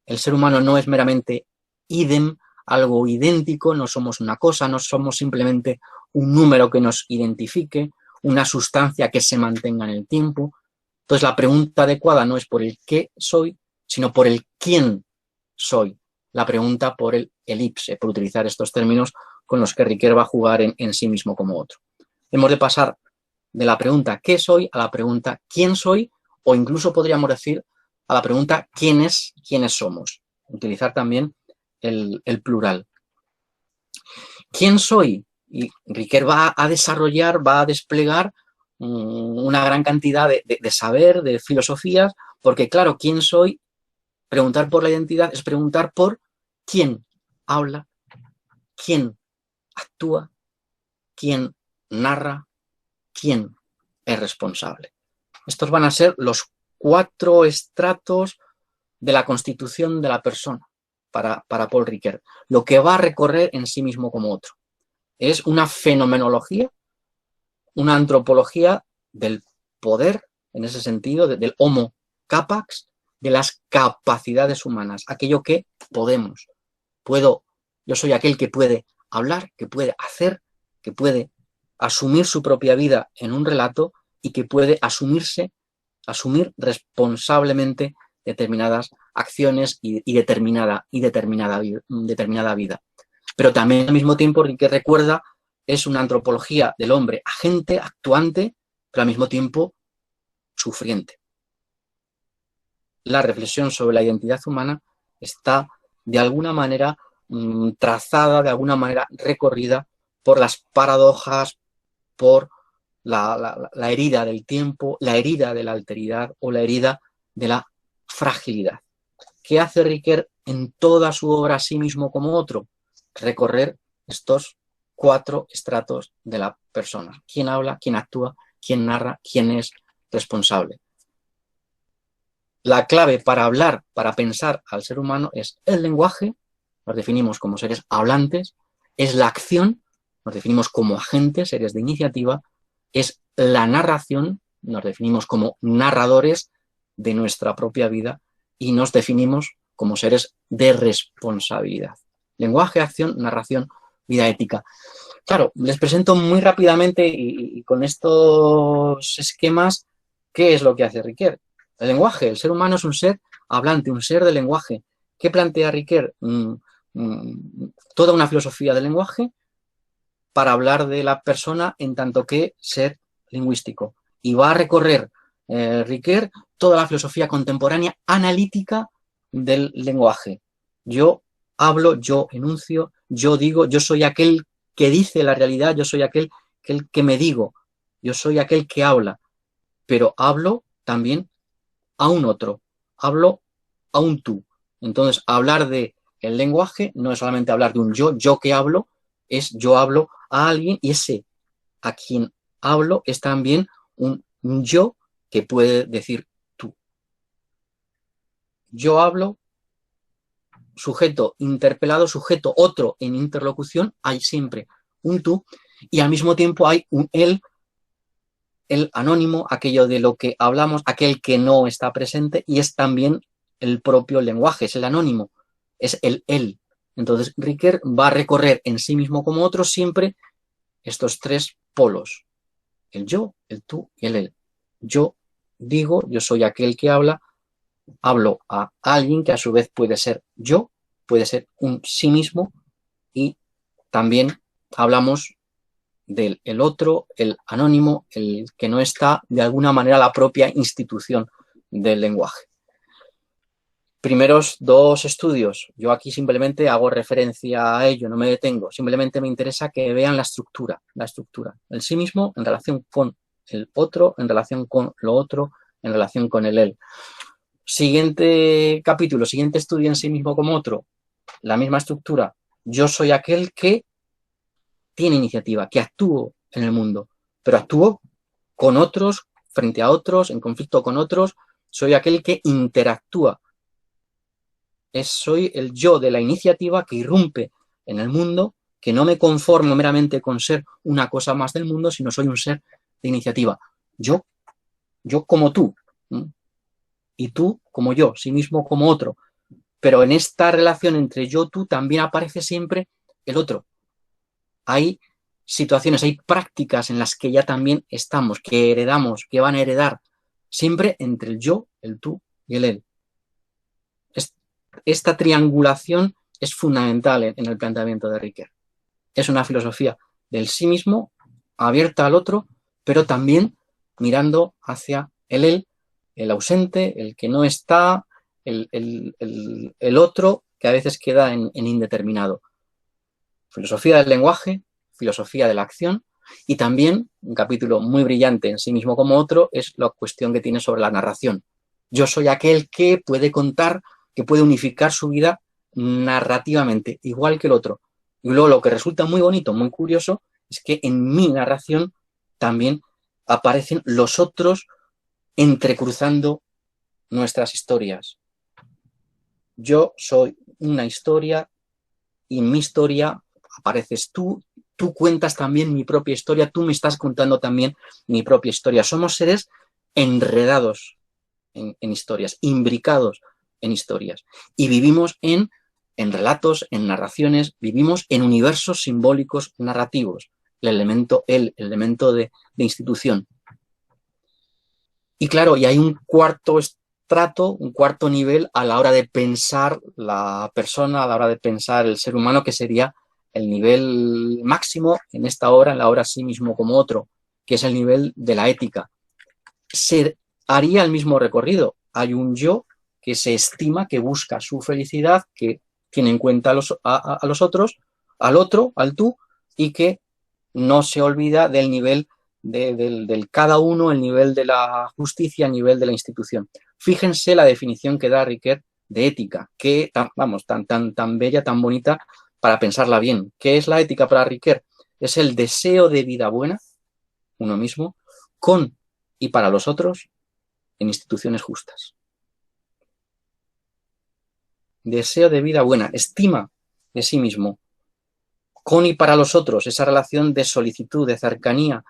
El ser humano no es meramente idem, algo idéntico, no somos una cosa, no somos simplemente un número que nos identifique, una sustancia que se mantenga en el tiempo. Entonces la pregunta adecuada no es por el qué soy, sino por el quién soy. La pregunta por el ipse, por utilizar estos términos con los que Ricoeur va a jugar en sí mismo como otro. Hemos de pasar de la pregunta ¿qué soy? A la pregunta ¿quién soy? O incluso podríamos decir a la pregunta ¿quiénes somos? Utilizar también el plural. ¿Quién soy? Y Ricoeur va a desarrollar, va a desplegar una gran cantidad de saber, de filosofías, porque claro, ¿quién soy? Preguntar por la identidad es preguntar por quién habla, quién actúa, quién narra, quién es responsable. Estos van a ser los 4 estratos de la constitución de la persona para Paul Ricoeur. Lo que va a recorrer en sí mismo como otro. Es una fenomenología, una antropología del poder, en ese sentido, del homo capax, de las capacidades humanas, aquello que podemos. Yo soy aquel que puede hablar, que puede hacer, que puede asumir su propia vida en un relato y que puede asumir responsablemente determinadas acciones y determinada vida. Pero también al mismo tiempo Ricoeur recuerda es una antropología del hombre agente, actuante, pero al mismo tiempo sufriente. La reflexión sobre la identidad humana está de alguna manera trazada, de alguna manera recorrida por las paradojas, por la herida del tiempo, la herida de la alteridad o la herida de la fragilidad. ¿Qué hace Ricoeur en toda su obra a sí mismo como otro? Recorrer estos 4 estratos de la persona. ¿Quién habla? ¿Quién actúa? ¿Quién narra? ¿Quién es responsable? La clave para hablar, para pensar al ser humano es el lenguaje, nos definimos como seres hablantes, es la acción, nos definimos como agentes, seres de iniciativa, es la narración, nos definimos como narradores de nuestra propia vida y nos definimos como seres de responsabilidad. Lenguaje, acción, narración, vida ética. Claro, les presento muy rápidamente y con estos esquemas qué es lo que hace Ricoeur. El lenguaje, el ser humano es un ser hablante, un ser de lenguaje. ¿Qué plantea Ricoeur? Toda una filosofía del lenguaje para hablar de la persona en tanto que ser lingüístico. Y va a recorrer Ricoeur toda la filosofía contemporánea analítica del lenguaje. Yo hablo, yo enuncio, yo digo, yo soy aquel que dice la realidad, yo soy aquel que me digo, yo soy aquel que habla, pero hablo también a un otro, hablo a un tú. Entonces, hablar de el lenguaje no es solamente hablar de un yo que hablo, es yo hablo a alguien y ese a quien hablo es también un yo que puede decir tú. Yo hablo, sujeto interpelado, sujeto otro en interlocución, hay siempre un tú y al mismo tiempo hay un él, el anónimo, aquello de lo que hablamos, aquel que no está presente y es también el propio lenguaje, es el anónimo, es el él. Entonces Ricoeur va a recorrer en sí mismo como otro siempre estos 3 polos, el yo, el tú y el él. Yo digo, yo soy aquel que habla, hablo a alguien que a su vez puede ser yo, puede ser un sí mismo y también hablamos del el otro, el anónimo, el que no está de alguna manera la propia institución del lenguaje. Primeros dos estudios, yo aquí simplemente hago referencia a ello, no me detengo, simplemente me interesa que vean la estructura, el sí mismo en relación con el otro, en relación con lo otro, en relación con el él. Siguiente capítulo, siguiente estudio en sí mismo como otro, la misma estructura, yo soy aquel que tiene iniciativa, que actúo en el mundo, pero actúo con otros, frente a otros, en conflicto con otros, soy aquel que interactúa. Soy el yo de la iniciativa que irrumpe en el mundo, que no me conformo meramente con ser una cosa más del mundo, sino soy un ser de iniciativa. Yo como tú, y tú como yo, sí mismo como otro. Pero en esta relación entre yo y tú también aparece siempre el otro. Hay situaciones, hay prácticas en las que ya también estamos, que heredamos, que van a heredar, siempre entre el yo, el tú y el él. Esta triangulación es fundamental en el planteamiento de Ricoeur. Es una filosofía del sí mismo, abierta al otro, pero también mirando hacia el él, el ausente, el que no está, el otro, que a veces queda en indeterminado. Filosofía del lenguaje, filosofía de la acción, y también, un capítulo muy brillante en sí mismo como otro, es la cuestión que tiene sobre la narración. Yo soy aquel que puede contar, que puede unificar su vida narrativamente, igual que el otro. Y luego lo que resulta muy bonito, muy curioso, es que en mi narración también aparecen los otros entrecruzando nuestras historias. Yo soy una historia y en mi historia apareces tú, tú cuentas también mi propia historia, tú me estás contando también mi propia historia. Somos seres enredados en historias, imbricados en historias. Y vivimos en relatos, en narraciones, vivimos en universos simbólicos narrativos. El elemento de institución. Y claro, y hay un cuarto estrato, un cuarto nivel a la hora de pensar la persona, a la hora de pensar el ser humano, que sería el nivel máximo en esta obra, en la obra sí mismo como otro, que es el nivel de la ética. Se haría el mismo recorrido. Hay un yo que se estima, que busca su felicidad, que tiene en cuenta a los otros, al otro, al tú, y que no se olvida del nivel del cada uno, el nivel de la justicia, el nivel de la institución. Fíjense la definición que da Ricoeur de ética, que tan bella, tan bonita, para pensarla bien. ¿Qué es la ética para Ricoeur? Es el deseo de vida buena, uno mismo, con y para los otros, en instituciones justas. Deseo de vida buena, estima de sí mismo, con y para los otros, esa relación de solicitud, de cercanía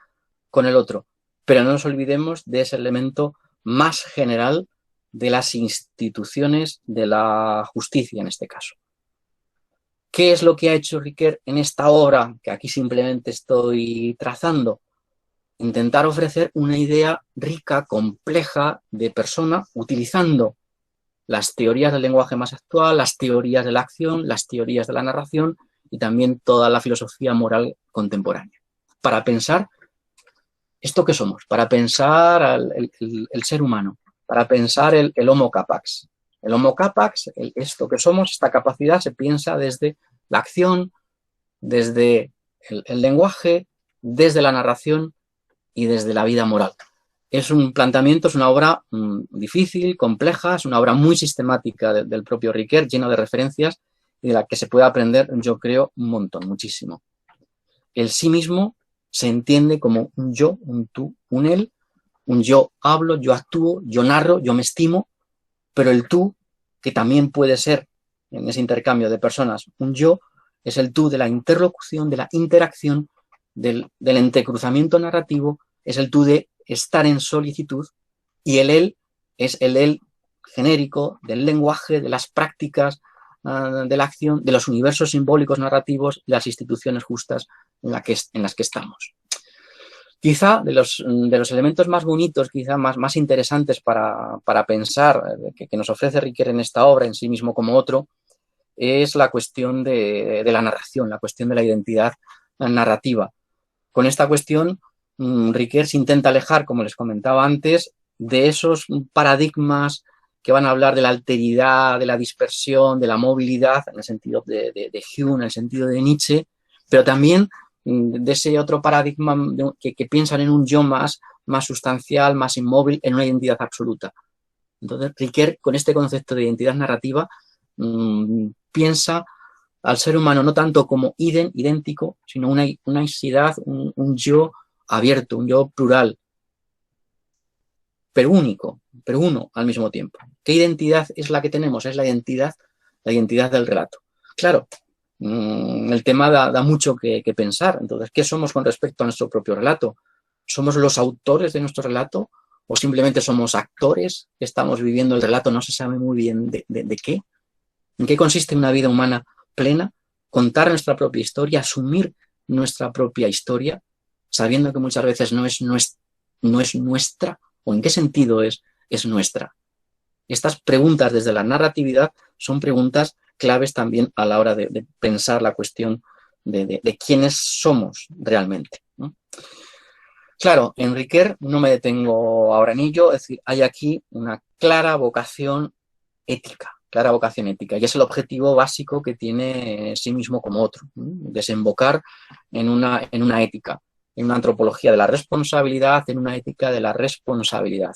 con el otro. Pero no nos olvidemos de ese elemento más general de las instituciones de la justicia, en este caso. ¿Qué es lo que ha hecho Ricoeur en esta obra, que aquí simplemente estoy trazando? Intentar ofrecer una idea rica, compleja de persona, utilizando las teorías del lenguaje más actual, las teorías de la acción, las teorías de la narración y también toda la filosofía moral contemporánea. Para pensar esto que somos, para pensar el ser humano, para pensar el Homo capax. El Homo capax, esto que somos, esta capacidad se piensa desde la acción, desde el lenguaje, desde la narración y desde la vida moral. Es un planteamiento, es una obra difícil, compleja, es una obra muy sistemática del propio Ricoeur, llena de referencias y de la que se puede aprender, yo creo, un montón, muchísimo. El sí mismo se entiende como un yo, un tú, un él, un yo hablo, yo actúo, yo narro, yo me estimo, pero el tú, que también puede ser en ese intercambio de personas un yo, es el tú de la interlocución, de la interacción, del entrecruzamiento narrativo, es el tú de estar en solicitud, y el él es el él genérico del lenguaje, de las prácticas, de la acción, de los universos simbólicos narrativos y las instituciones justas en las que estamos. Quizá de los elementos más bonitos, quizá más interesantes para pensar, que nos ofrece Ricoeur en esta obra, en sí mismo como otro, es la cuestión de la narración, la cuestión de la identidad narrativa. Con esta cuestión, Riquer se intenta alejar, como les comentaba antes, de esos paradigmas que van a hablar de la alteridad, de la dispersión, de la movilidad, en el sentido de Hume, en el sentido de Nietzsche, pero también de ese otro paradigma que piensan en un yo más sustancial, más inmóvil, en una identidad absoluta. Entonces, Riquer, con este concepto de identidad narrativa, piensa al ser humano no tanto como idéntico, sino una identidad, un yo abierto, un yo plural, pero único, pero uno al mismo tiempo. ¿Qué identidad es la que tenemos? Es la identidad del relato. Claro, el tema da mucho que pensar. Entonces, ¿qué somos con respecto a nuestro propio relato? ¿Somos los autores de nuestro relato? ¿O simplemente somos actores que estamos viviendo el relato? No se sabe muy bien de qué. ¿En qué consiste una vida humana plena? Contar nuestra propia historia, asumir nuestra propia historia, sabiendo que muchas veces no es nuestra, o en qué sentido es nuestra. Estas preguntas desde la narratividad son preguntas claves también a la hora de pensar la cuestión de quiénes somos realmente, ¿no? Claro, en Riquer no me detengo ahora en ello, es decir, hay aquí una clara vocación ética, y es el objetivo básico que tiene sí mismo como otro, ¿no? Desembocar en una ética, en una antropología de la responsabilidad, en una ética de la responsabilidad.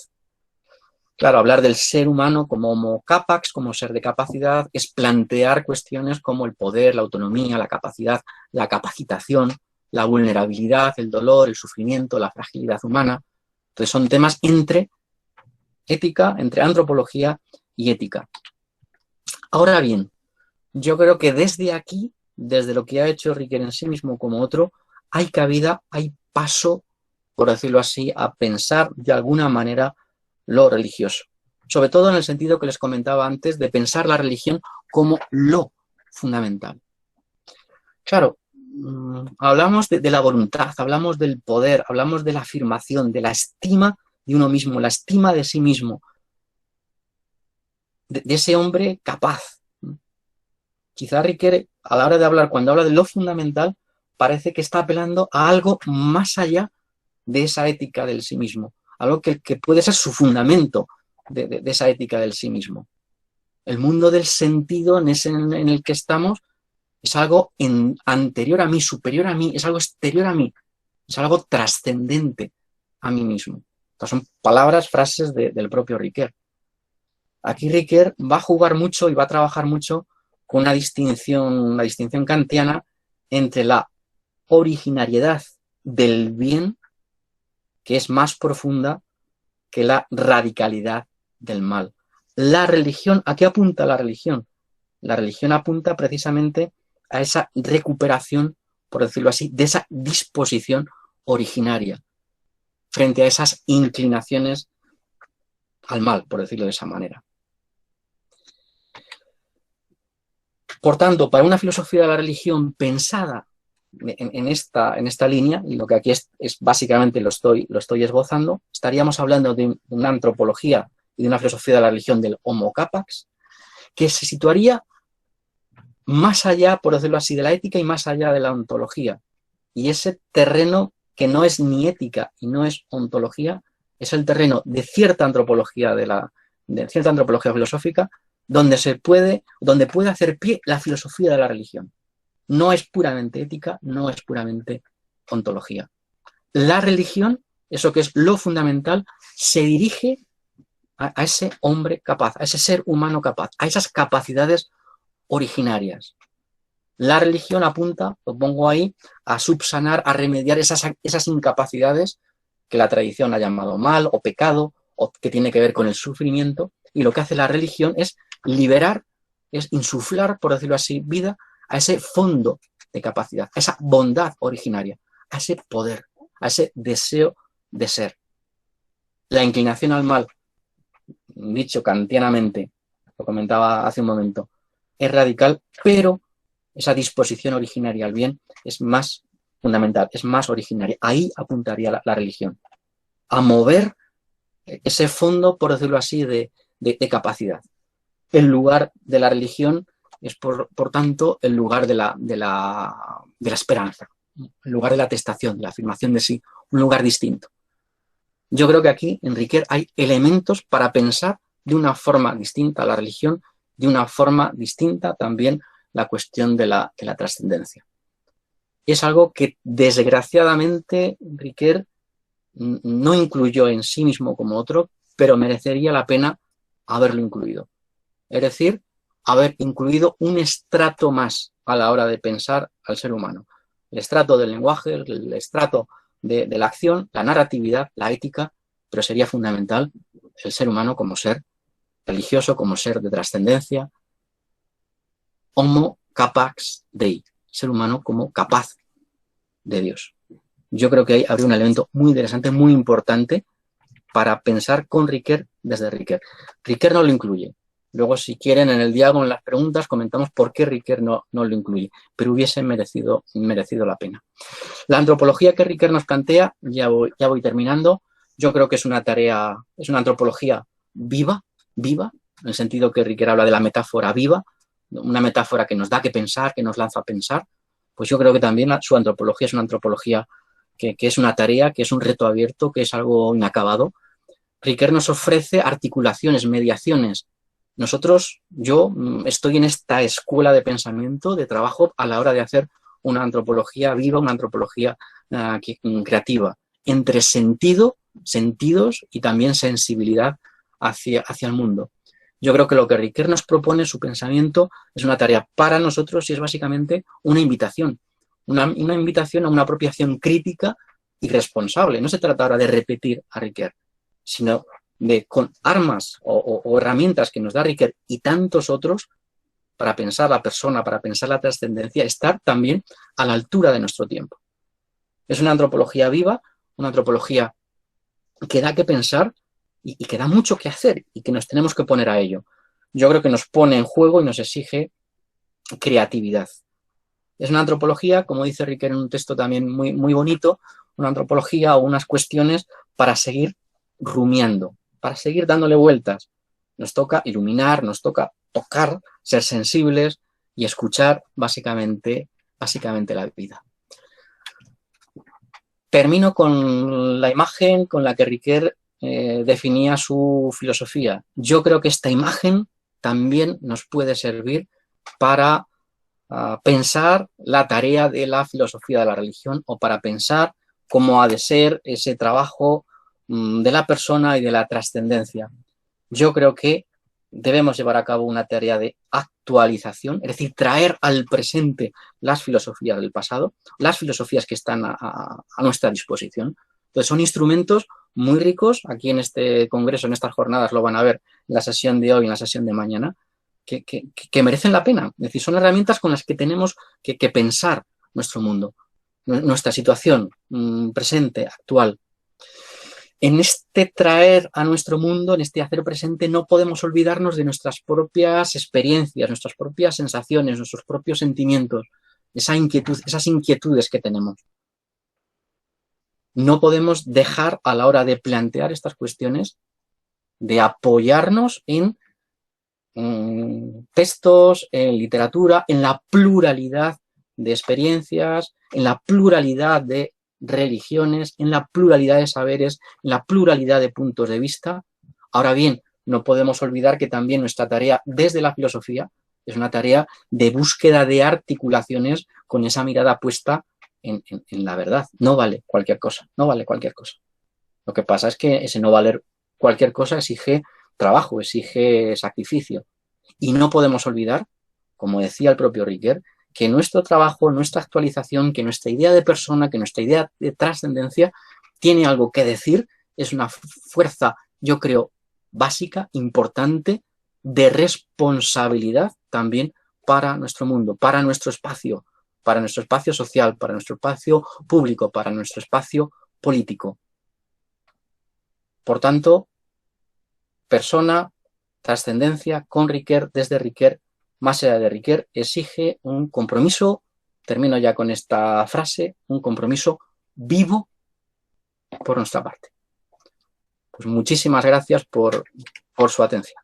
Claro, hablar del ser humano como homo capax, como ser de capacidad, es plantear cuestiones como el poder, la autonomía, la capacidad, la capacitación, la vulnerabilidad, el dolor, el sufrimiento, la fragilidad humana. Entonces son temas entre ética, entre antropología y ética. Ahora bien, yo creo que desde aquí, desde lo que ha hecho Riquer en sí mismo como otro, hay cabida, hay paso, por decirlo así, a pensar de alguna manera lo religioso. Sobre todo en el sentido que les comentaba antes, de pensar la religión como lo fundamental. Claro, hablamos de la voluntad, hablamos del poder, hablamos de la afirmación, de la estima de uno mismo, la estima de sí mismo, de ese hombre capaz. Quizá Riquer, a la hora de hablar, cuando habla de lo fundamental, parece que está apelando a algo más allá de esa ética del sí mismo, algo que puede ser su fundamento de esa ética del sí mismo. El mundo del sentido en el que estamos es algo anterior a mí, superior a mí, es algo exterior a mí, es algo trascendente a mí mismo. Estas son palabras, frases del propio Riquer. Aquí Riquer va a jugar mucho y va a trabajar mucho con una distinción kantiana entre la originariedad del bien, que es más profunda que la radicalidad del mal. La religión, ¿a qué apunta la religión? La religión apunta precisamente a esa recuperación, por decirlo así, de esa disposición originaria frente a esas inclinaciones al mal, por decirlo de esa manera. Por tanto, para una filosofía de la religión pensada en esta línea, y lo que aquí es básicamente lo estoy esbozando, estaríamos hablando de una antropología y de una filosofía de la religión del homo capax, que se situaría más allá, por decirlo así, de la ética y más allá de la ontología. Y ese terreno que no es ni ética y no es ontología, es el terreno de cierta antropología filosófica, donde puede hacer pie la filosofía de la religión. No es puramente ética, no es puramente ontología. La religión, eso que es lo fundamental, se dirige a ese hombre capaz, a ese ser humano capaz, a esas capacidades originarias. La religión apunta, lo pongo ahí, a subsanar, a remediar esas incapacidades que la tradición ha llamado mal o pecado, o que tiene que ver con el sufrimiento, y lo que hace la religión es liberar, es insuflar, por decirlo así, vida a ese fondo de capacidad, a esa bondad originaria, a ese poder, a ese deseo de ser. La inclinación al mal, dicho kantianamente, lo comentaba hace un momento, es radical, pero esa disposición originaria al bien es más fundamental, es más originaria. Ahí apuntaría la religión, a mover ese fondo, por decirlo así, de capacidad. El lugar de la religión es por tanto, el lugar de la esperanza, el lugar de la atestación, de la afirmación de sí, un lugar distinto. Yo creo que aquí, en Riquer, hay elementos para pensar de una forma distinta la religión, de una forma distinta también la cuestión de la trascendencia. Es algo que, desgraciadamente, Riquer no incluyó en sí mismo como otro, pero merecería la pena haberlo incluido. Es decir, haber incluido un estrato más a la hora de pensar al ser humano. El estrato del lenguaje, el estrato de la acción, la narratividad, la ética, pero sería fundamental el ser humano como ser religioso, como ser de trascendencia, homo capax dei, ser humano como capaz de Dios. Yo creo que ahí habría un elemento muy interesante, muy importante para pensar con Riquer desde Riquer. Riquer no lo incluye. Luego, si quieren, en el diálogo, en las preguntas, comentamos por qué Riquer no lo incluye, pero hubiese merecido la pena. La antropología que Riquer nos plantea, ya voy terminando, yo creo que es una tarea, es una antropología viva, en el sentido que Riquer habla de la metáfora viva, una metáfora que nos da que pensar, que nos lanza a pensar. Pues yo creo que también su antropología es una antropología que es una tarea, que es un reto abierto, que es algo inacabado. Riquer nos ofrece articulaciones, mediaciones. Yo estoy en esta escuela de pensamiento, de trabajo, a la hora de hacer una antropología viva, una antropología creativa, entre sentidos y también sensibilidad hacia el mundo. Yo creo que lo que Riquer nos propone, su pensamiento, es una tarea para nosotros y es básicamente una invitación. Una invitación a una apropiación crítica y responsable. No se trata ahora de repetir a Riquer, sino de, con armas o herramientas que nos da Riquer y tantos otros, para pensar la persona, para pensar la trascendencia, estar también a la altura de nuestro tiempo. Es una antropología viva, una antropología que da que pensar y que da mucho que hacer y que nos tenemos que poner a ello. Yo creo que nos pone en juego y nos exige creatividad. Es una antropología, como dice Riquer en un texto también muy, muy bonito, una antropología o unas cuestiones para seguir rumiando, para seguir dándole vueltas. Nos toca iluminar, nos toca tocar, ser sensibles y escuchar básicamente la vida. Termino con la imagen con la que Riquer definía su filosofía. Yo creo que esta imagen también nos puede servir para pensar la tarea de la filosofía de la religión o para pensar cómo ha de ser ese trabajo de la persona y de la trascendencia. Yo creo que debemos llevar a cabo una tarea de actualización, es decir, traer al presente las filosofías del pasado, las filosofías que están a nuestra disposición. Entonces son instrumentos muy ricos, aquí en este congreso, en estas jornadas lo van a ver en la sesión de hoy, en la sesión de mañana, que merecen la pena. Es decir, son herramientas con las que tenemos que pensar nuestro mundo, nuestra situación presente, actual. En este traer a nuestro mundo, en este hacer presente, no podemos olvidarnos de nuestras propias experiencias, nuestras propias sensaciones, nuestros propios sentimientos, esas inquietudes que tenemos. No podemos dejar a la hora de plantear estas cuestiones de apoyarnos en textos, en literatura, en la pluralidad de experiencias, en la pluralidad de religiones, en la pluralidad de saberes, en la pluralidad de puntos de vista. Ahora bien, no podemos olvidar que también nuestra tarea desde la filosofía es una tarea de búsqueda de articulaciones con esa mirada puesta en la verdad. No vale cualquier cosa, no vale cualquier cosa. Lo que pasa es que ese no valer cualquier cosa exige trabajo, exige sacrificio. Y no podemos olvidar, como decía el propio Riquer, que nuestro trabajo, nuestra actualización, que nuestra idea de persona, que nuestra idea de trascendencia tiene algo que decir, es una fuerza, yo creo, básica, importante, de responsabilidad también para nuestro mundo, para nuestro espacio social, para nuestro espacio público, para nuestro espacio político. Por tanto, persona, trascendencia, con Riquer, desde Riquer, más allá de Riquer, exige un compromiso, termino ya con esta frase, un compromiso vivo por nuestra parte. Pues muchísimas gracias por su atención.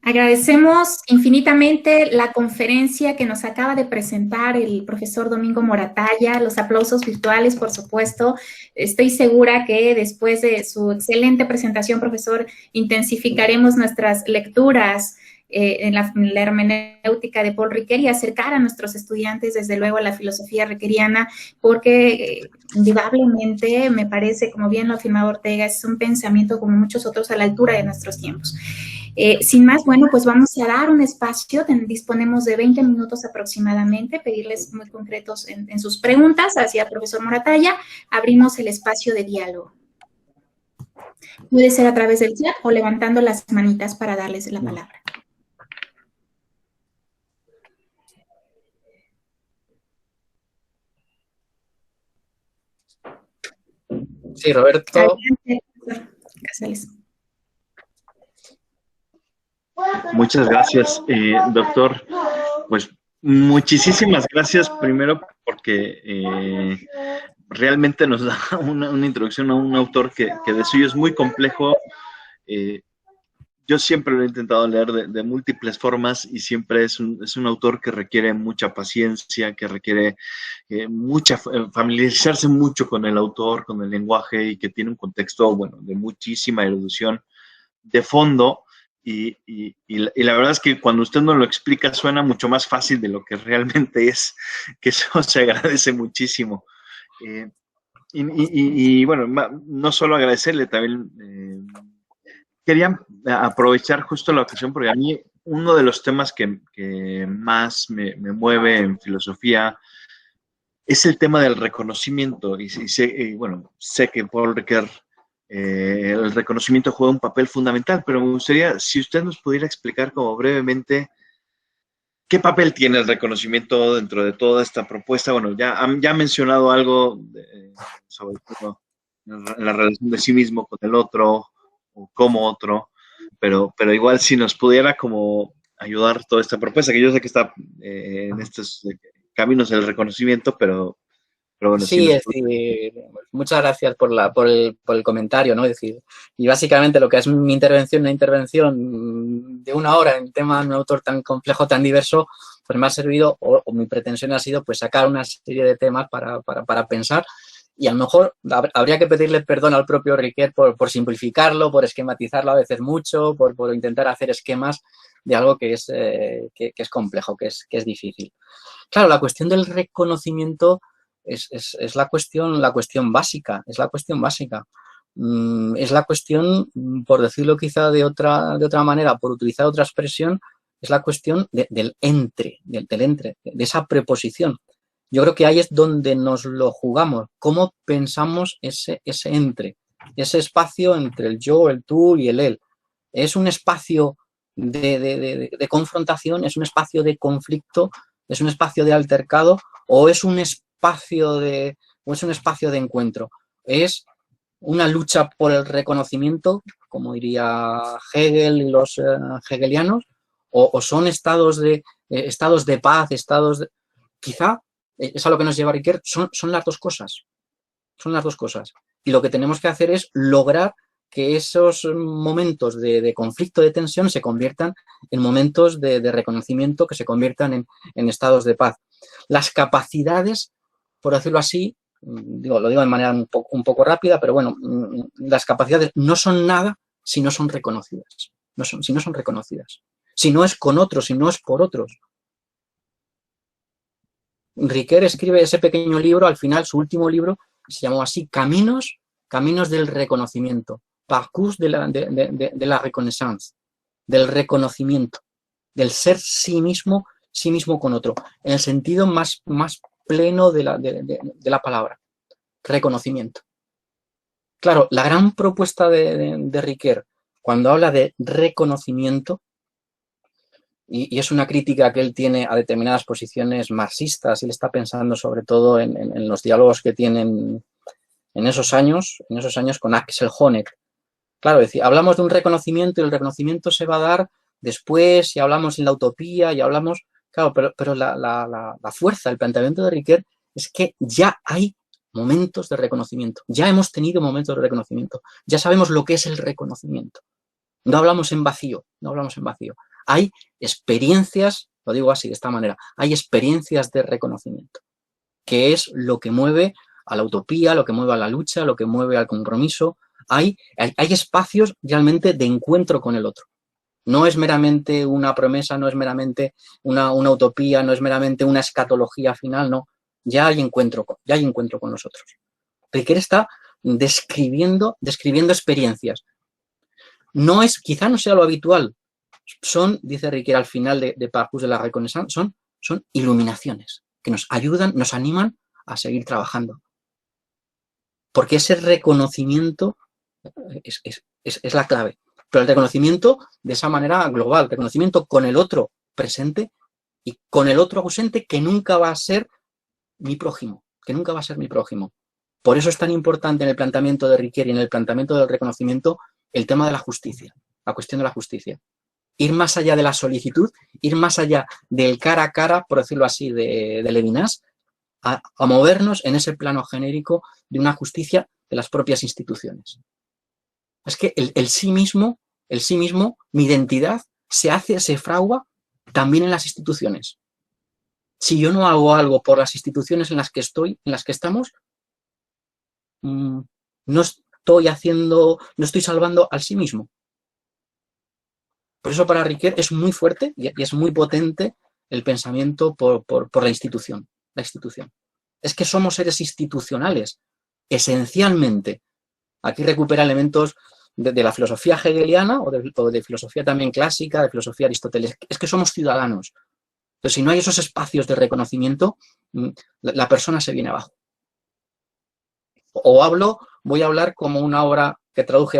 Agradecemos infinitamente la conferencia que nos acaba de presentar el profesor Domingo Moratalla, los aplausos virtuales, por supuesto. Estoy segura que después de su excelente presentación, profesor, intensificaremos nuestras lecturas en la hermenéutica de Paul Ricoeur y acercar a nuestros estudiantes, desde luego, a la filosofía ricoeuriana, porque indudablemente me parece, como bien lo afirmaba Ortega, es un pensamiento como muchos otros a la altura de nuestros tiempos. Sin más, bueno, pues vamos a dar un espacio, disponemos de 20 minutos aproximadamente, pedirles muy concretos en sus preguntas hacia el profesor Moratalla. Abrimos el espacio de diálogo. Puede ser a través del chat o levantando las manitas para darles la palabra.
Sí, Roberto.
Adelante, profesor Casales.
Muchas gracias, doctor. Pues muchísimas gracias primero porque realmente nos da una introducción a un autor que de suyo es muy complejo. Yo siempre lo he intentado leer de múltiples formas y siempre es un autor que requiere mucha paciencia, que requiere familiarizarse mucho con el autor, con el lenguaje y que tiene un contexto, bueno, de muchísima erudición de fondo. Y la verdad es que cuando usted nos lo explica suena mucho más fácil de lo que realmente es, que eso se agradece muchísimo. Y bueno, no solo agradecerle, también quería aprovechar justo la ocasión porque a mí uno de los temas que más me mueve en filosofía es el tema del reconocimiento. Y sé que Paul Ricoeur el reconocimiento juega un papel fundamental, pero me gustaría si usted nos pudiera explicar como brevemente qué papel tiene el reconocimiento dentro de toda esta propuesta. Bueno, ya ha mencionado algo sobre todo la relación de sí mismo con el otro o como otro, pero igual si nos pudiera como ayudar toda esta propuesta, que yo sé que está en estos caminos del reconocimiento, pero bueno,
sí, es decir, muchas gracias por el comentario, ¿no? Es decir, y básicamente lo que es mi intervención, una intervención de 1 hora en tema de un autor tan complejo, tan diverso, pues me ha servido, o mi pretensión ha sido, pues sacar una serie de temas para pensar, y a lo mejor habría que pedirle perdón al propio Ricoeur por simplificarlo, por esquematizarlo a veces mucho, por intentar hacer esquemas de algo que es complejo, que es difícil. Claro, la cuestión del reconocimiento es la cuestión básica, es la cuestión básica. Es la cuestión, por decirlo quizá de otra manera, por utilizar otra expresión, es la cuestión del entre, de esa preposición. Yo creo que ahí es donde nos lo jugamos, cómo pensamos ese entre, ese espacio entre el yo, el tú y el él. Es un espacio de confrontación, es un espacio de conflicto, es un espacio de altercado o es un espacio de encuentro. Es una lucha por el reconocimiento, como diría Hegel y los hegelianos, o son estados de paz, quizá es a lo que nos lleva Ricoeur, son las dos cosas. Son las dos cosas. Y lo que tenemos que hacer es lograr que esos momentos de conflicto, de tensión, se conviertan en momentos de reconocimiento, que se conviertan en estados de paz. Las capacidades, por decirlo así, lo digo de manera un poco rápida, pero bueno, las capacidades no son nada si no son reconocidas. Si no son reconocidas. Si no es con otros, si no es por otros. Ricoeur escribe ese pequeño libro, al final, su último libro, se llamó así, Caminos del reconocimiento. Parcours de la reconnaissance, del reconocimiento, del ser sí mismo con otro, en el sentido más pleno de la palabra, reconocimiento. Claro, la gran propuesta de Ricoeur, cuando habla de reconocimiento, y es una crítica que él tiene a determinadas posiciones marxistas, y él está pensando sobre todo en los diálogos que tienen en esos años con Axel Honneth. Claro, es decir, hablamos de un reconocimiento y el reconocimiento se va a dar después, y hablamos en la utopía, y hablamos, claro, pero la fuerza, el planteamiento de Ricoeur es que ya hay momentos de reconocimiento, ya hemos tenido momentos de reconocimiento, ya sabemos lo que es el reconocimiento. No hablamos en vacío, hay experiencias, lo digo así, de esta manera, hay experiencias de reconocimiento, que es lo que mueve a la utopía, lo que mueve a la lucha, lo que mueve al compromiso. Hay espacios realmente de encuentro con el otro. No es meramente una promesa, no es meramente una utopía, no es meramente una escatología final, no. Ya hay encuentro con nosotros. Riquer está describiendo experiencias. Quizá no sea lo habitual. Dice Riquer al final de Parcours de la Reconnaissance, son iluminaciones que nos ayudan, nos animan a seguir trabajando. Porque ese reconocimiento es la clave. Pero el reconocimiento de esa manera global, el reconocimiento con el otro presente y con el otro ausente que nunca va a ser mi prójimo, Por eso es tan importante en el planteamiento de Riquer y en el planteamiento del reconocimiento el tema de la justicia, la cuestión de la justicia. Ir más allá de la solicitud, ir más allá del cara a cara, por decirlo así, de Levinas, a movernos en ese plano genérico de una justicia de las propias instituciones. Es que el sí mismo, mi identidad, se fragua también en las instituciones. Si yo no hago algo por las instituciones en las que estamos, no estoy salvando al sí mismo. Por eso para Riquer es muy fuerte y es muy potente el pensamiento por la institución. Es que somos seres institucionales, esencialmente. Aquí recupera elementos de la filosofía hegeliana o de filosofía también clásica, de filosofía aristotélica. Es que somos ciudadanos. Entonces, si no hay esos espacios de reconocimiento, la persona se viene abajo. Voy a hablar como una obra que traduje,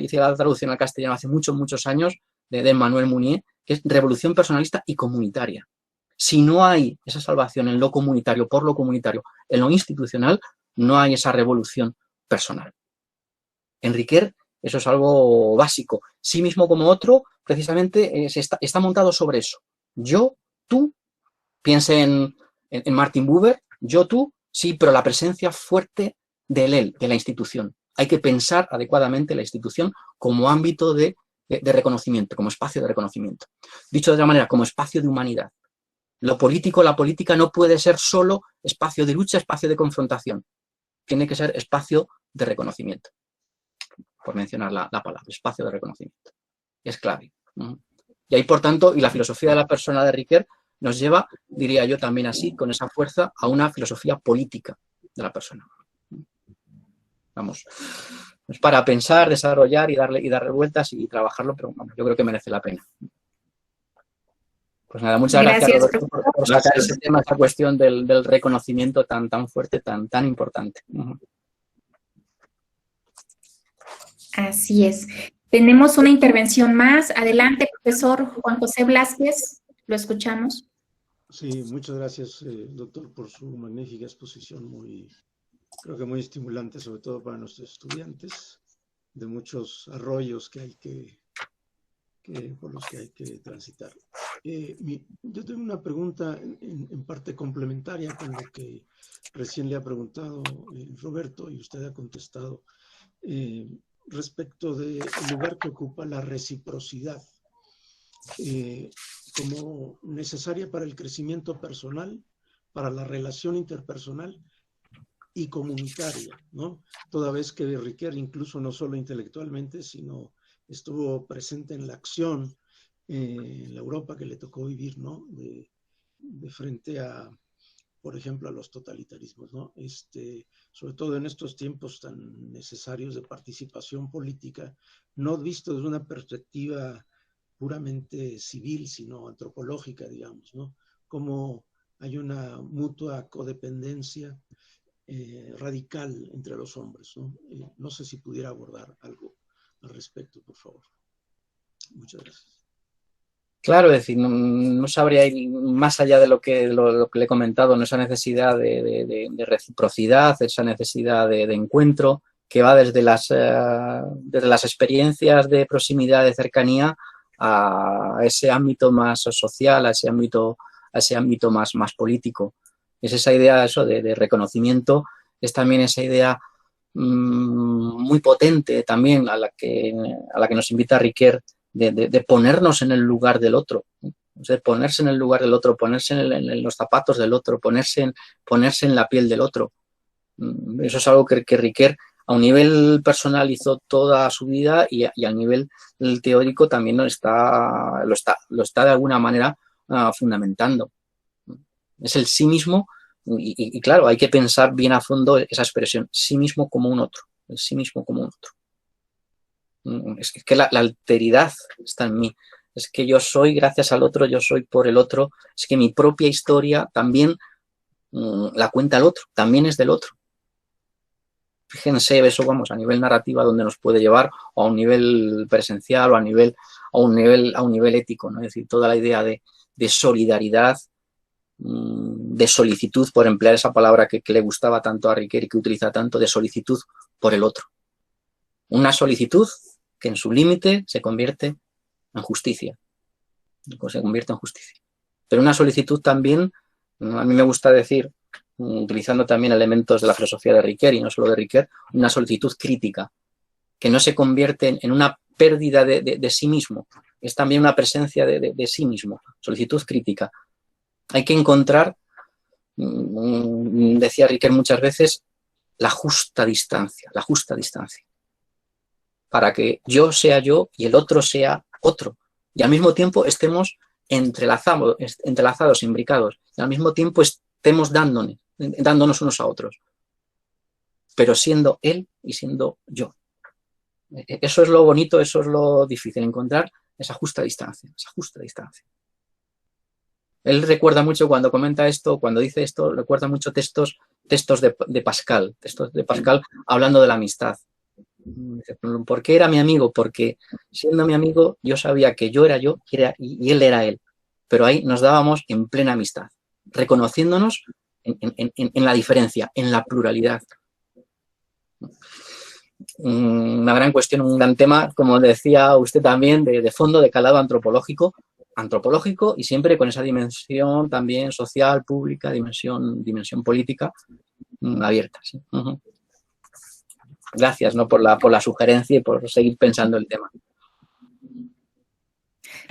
hice la traducción al castellano hace muchos años, de Emmanuel Mounier, que es Revolución personalista y comunitaria. Si no hay esa salvación en lo comunitario, por lo comunitario, en lo institucional, no hay esa revolución personal. En Riquer eso es algo básico. Sí mismo como otro, precisamente está montado sobre eso. Yo, tú, piense en Martin Buber, yo, tú, sí, pero la presencia fuerte del él, de la institución. Hay que pensar adecuadamente la institución como ámbito de reconocimiento, como espacio de reconocimiento. Dicho de otra manera, como espacio de humanidad. Lo político, la política no puede ser solo espacio de lucha, espacio de confrontación. Tiene que ser espacio de reconocimiento. Por mencionar la palabra, espacio de reconocimiento. Es clave. Y ahí, por tanto, y la filosofía de la persona de Riquer nos lleva, diría yo también así, con esa fuerza, a una filosofía política de la persona. Vamos, es para pensar, desarrollar y darle vueltas y trabajarlo, pero bueno, yo creo que merece la pena. Pues nada, muchas gracias Roberto, por sacar ese tema, esa cuestión del reconocimiento tan fuerte, tan importante.
Así es. Tenemos una intervención más. Adelante, profesor Juan José Blázquez. Lo escuchamos.
Sí, muchas gracias, doctor, por su magnífica exposición, creo que muy estimulante, sobre todo para nuestros estudiantes, de muchos arroyos por los que hay que transitar. Yo tengo una pregunta en parte complementaria con lo que recién le ha preguntado Roberto y usted ha contestado. Respecto del lugar que ocupa la reciprocidad como necesaria para el crecimiento personal, para la relación interpersonal y comunitaria, ¿no? Toda vez que Riquer, incluso no solo intelectualmente, sino estuvo presente en la acción en la Europa que le tocó vivir, ¿no? De frente a, por ejemplo, a los totalitarismos, ¿no? Sobre todo en estos tiempos tan necesarios de participación política, no visto desde una perspectiva puramente civil, sino antropológica, digamos, ¿no? Cómo hay una mutua codependencia radical entre los hombres, ¿no? No sé si pudiera abordar algo al respecto, por favor. Muchas gracias.
Claro, es decir, no sabría ir más allá de lo que le he comentado, ¿no? Esa necesidad de reciprocidad, esa necesidad de encuentro que va desde las experiencias de proximidad, de cercanía, a ese ámbito más social, a ese ámbito más político. Es esa idea de reconocimiento, es también esa idea muy potente también a la que nos invita Riquer de ponernos en el lugar del otro, ¿no? O sea, ponerse en el lugar del otro, ponerse en los zapatos del otro, ponerse en la piel del otro. Eso es algo que Riquer a un nivel personal hizo toda su vida y a nivel teórico también lo está de alguna manera fundamentando. Es el sí mismo y claro, hay que pensar bien a fondo esa expresión, sí mismo como un otro, el sí mismo como un otro. Es que la alteridad está en mí. Es que yo soy gracias al otro, yo soy por el otro. Es que mi propia historia también la cuenta el otro, también es del otro. Fíjense eso, vamos, a nivel narrativa donde nos puede llevar, o a un nivel presencial, o a un nivel ético, ¿no? Es decir, toda la idea de solidaridad, de solicitud, por emplear esa palabra que le gustaba tanto a Riquer y que utiliza tanto, de solicitud por el otro. Una solicitud que en su límite se convierte en justicia. Pero una solicitud también, a mí me gusta decir, utilizando también elementos de la filosofía de Riquer y no solo de Riquer, una solicitud crítica, que no se convierte en una pérdida de sí mismo, es también una presencia de sí mismo, solicitud crítica. Hay que encontrar, decía Riquer muchas veces, la justa distancia, para que yo sea yo y el otro sea otro, y al mismo tiempo estemos entrelazados, imbricados, y al mismo tiempo estemos dándonos unos a otros, pero siendo él y siendo yo. Eso es lo bonito, eso es lo difícil, encontrar esa justa distancia. Él recuerda mucho cuando comenta esto, cuando dice esto, recuerda mucho textos de Pascal, hablando de la amistad. ¿Por qué era mi amigo? Porque siendo mi amigo yo sabía que yo era yo y él era él, pero ahí nos dábamos en plena amistad, reconociéndonos en la diferencia, en la pluralidad. Una gran cuestión, un gran tema, como decía usted también, de fondo, de calado antropológico y siempre con esa dimensión también social, pública, dimensión política abierta. ¿Sí? Gracias, ¿no? por la sugerencia y por seguir pensando el tema.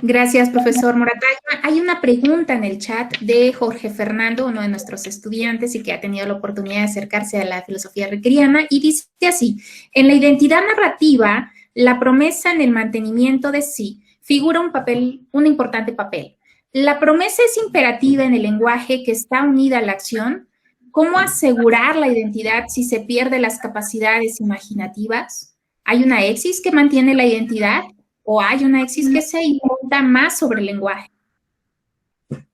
Gracias, profesor Moratalla. Hay una pregunta en el chat de Jorge Fernando, uno de nuestros estudiantes y que ha tenido la oportunidad de acercarse a la filosofía riqueriana, y dice así: en la identidad narrativa, la promesa en el mantenimiento de sí figura un importante papel. La promesa es imperativa en el lenguaje que está unida a la acción. ¿Cómo asegurar la identidad si se pierden las capacidades imaginativas? ¿Hay una exis que mantiene la identidad o hay una exis que se inventa más sobre el lenguaje?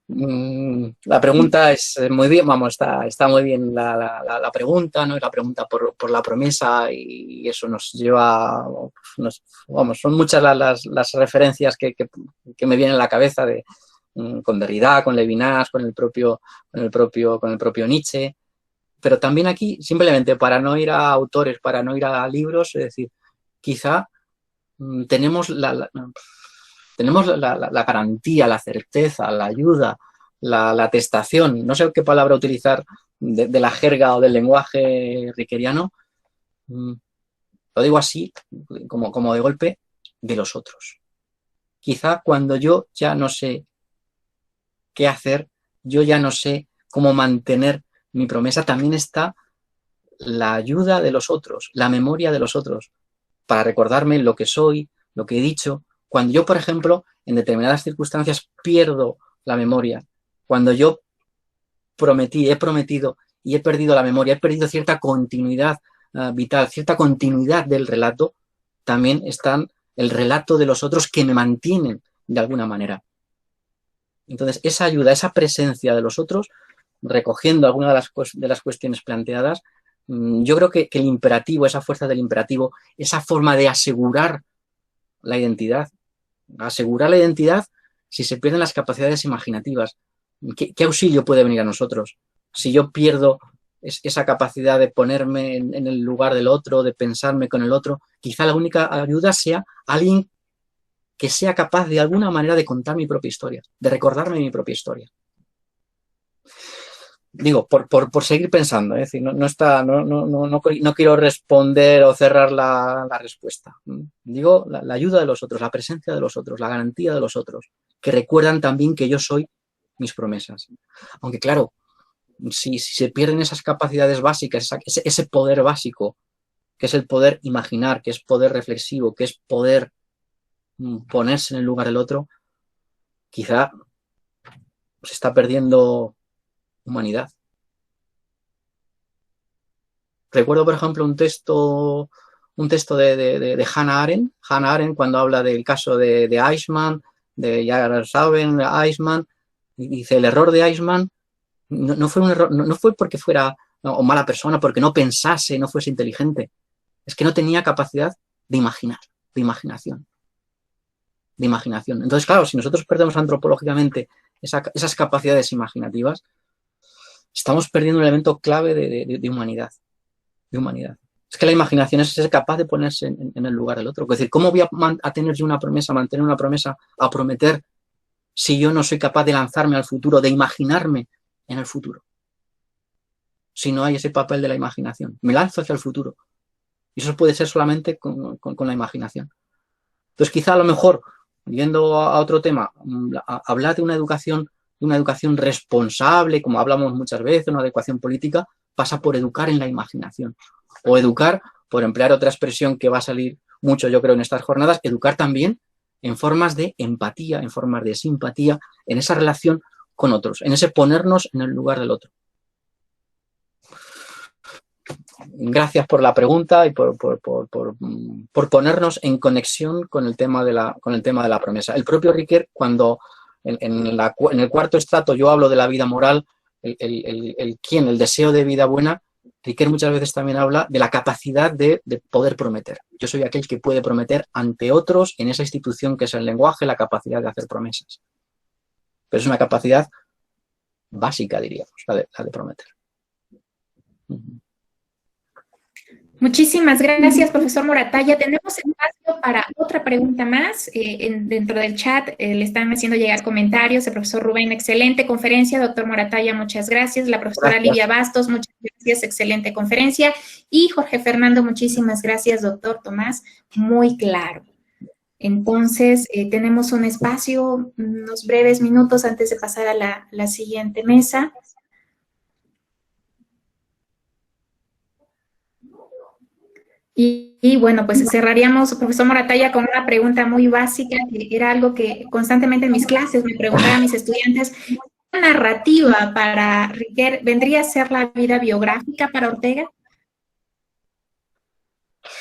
La pregunta es muy bien, vamos, está muy bien la pregunta, ¿no? Y la pregunta por la promesa, y eso nos lleva, son muchas las referencias que me vienen a la cabeza con Derrida, con Levinas, con el propio Nietzsche, pero también aquí, simplemente para no ir a autores, para no ir a libros, es decir, quizá tenemos la garantía, la certeza, la ayuda, la atestación, no sé qué palabra utilizar de la jerga o del lenguaje riqueriano, lo digo así, como de golpe, de los otros. Quizá cuando yo ya no sé qué hacer, yo ya no sé cómo mantener mi promesa, también está la ayuda de los otros, la memoria de los otros, para recordarme lo que soy, lo que he dicho. Cuando yo, por ejemplo, en determinadas circunstancias pierdo la memoria, cuando yo he prometido y he perdido la memoria, he perdido cierta continuidad vital, cierta continuidad del relato, también está el relato de los otros que me mantienen de alguna manera. Entonces, esa ayuda, esa presencia de los otros, recogiendo algunas de las cuestiones planteadas, yo creo que el imperativo, esa fuerza del imperativo, esa forma de asegurar la identidad si se pierden las capacidades imaginativas. ¿Qué auxilio puede venir a nosotros? Si yo pierdo esa capacidad de ponerme en el lugar del otro, de pensarme con el otro, quizá la única ayuda sea alguien que sea capaz de alguna manera de contar mi propia historia, de recordarme mi propia historia. digo, por seguir pensando, es decir, no quiero responder o cerrar la respuesta. Digo, la ayuda de los otros, la presencia de los otros, la garantía de los otros, que recuerdan también que yo soy mis promesas. Aunque claro, si se pierden esas capacidades básicas, ese poder básico, que es el poder imaginar, que es poder reflexivo, que es poder ponerse en el lugar del otro, quizá se está perdiendo humanidad. Recuerdo, por ejemplo, un texto de Hannah Arendt. Hannah Arendt, cuando habla del caso de Eichmann, de ya saben, Eichmann, dice, el error de Eichmann no fue un error, no fue porque fuera o mala persona, porque no pensase, no fuese inteligente. Es que no tenía capacidad de imaginar, de imaginación. Entonces, claro, si nosotros perdemos antropológicamente esas capacidades imaginativas, estamos perdiendo un elemento clave de humanidad. Es que la imaginación es ser capaz de ponerse en el lugar del otro. Es decir, ¿cómo voy a tener yo una promesa, mantener una promesa, a prometer, si yo no soy capaz de lanzarme al futuro, de imaginarme en el futuro? Si no hay ese papel de la imaginación. Me lanzo hacia el futuro. Y eso puede ser solamente con la imaginación. Entonces, quizá a lo mejor, yendo a otro tema, hablar de una educación responsable, como hablamos muchas veces, una educación política, pasa por educar en la imaginación. O educar, por emplear otra expresión que va a salir mucho, yo creo, en estas jornadas, educar también en formas de empatía, en formas de simpatía, en esa relación con otros, en ese ponernos en el lugar del otro. Gracias por la pregunta y por ponernos en conexión con el tema de la promesa. El propio Ricoeur, cuando en el cuarto estrato yo hablo de la vida moral, el deseo de vida buena, Ricoeur muchas veces también habla de la capacidad de poder prometer. Yo soy aquel que puede prometer ante otros en esa institución que es el lenguaje, la capacidad de hacer promesas. Pero es una capacidad básica, diríamos, la de prometer.
Muchísimas gracias, profesor Moratalla. Tenemos espacio para otra pregunta más. Dentro del chat le están haciendo llegar comentarios. El profesor Rubén, excelente conferencia. Doctor Moratalla, muchas gracias. La profesora Livia Bastos, muchas gracias, excelente conferencia. Y Jorge Fernando, muchísimas gracias, doctor Tomás, muy claro. Entonces, tenemos un espacio, unos breves minutos antes de pasar a la siguiente mesa. Y bueno, pues cerraríamos, profesor Moratalla, con una pregunta muy básica, que era algo que constantemente en mis clases me preguntaban mis estudiantes. ¿Qué narrativa para Ricoeur vendría a ser la vida biográfica para Ortega?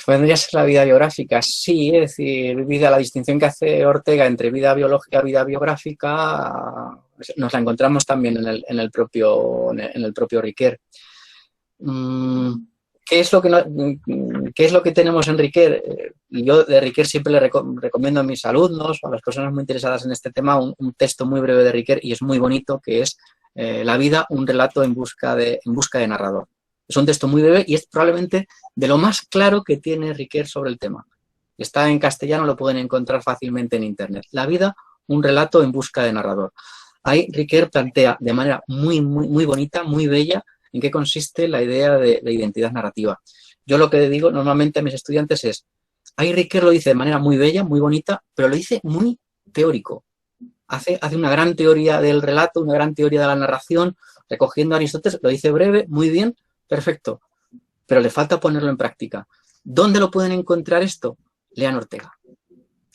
Vendría a ser la vida biográfica, sí, es decir, la distinción que hace Ortega entre vida biológica y vida biográfica nos la encontramos también en el propio Ricoeur. ¿Qué es lo que tenemos en Ricoeur? Yo de Ricoeur siempre le recomiendo a mis alumnos o a las personas muy interesadas en este tema un texto muy breve de Ricoeur, y es muy bonito, que es La vida, un relato en busca de narrador. Es un texto muy breve y es probablemente de lo más claro que tiene Ricoeur sobre el tema. Está en castellano, lo pueden encontrar fácilmente en internet. La vida, un relato en busca de narrador. Ahí Ricoeur plantea de manera muy, muy, muy bonita, muy bella, en qué consiste la idea de identidad narrativa. Yo lo que digo normalmente a mis estudiantes es, ahí Ricoeur lo dice de manera muy bella, muy bonita, pero lo dice muy teórico. Hace una gran teoría del relato, una gran teoría de la narración, recogiendo a Aristóteles, lo dice breve, muy bien, perfecto, pero le falta ponerlo en práctica. ¿Dónde lo pueden encontrar esto? Lean Ortega.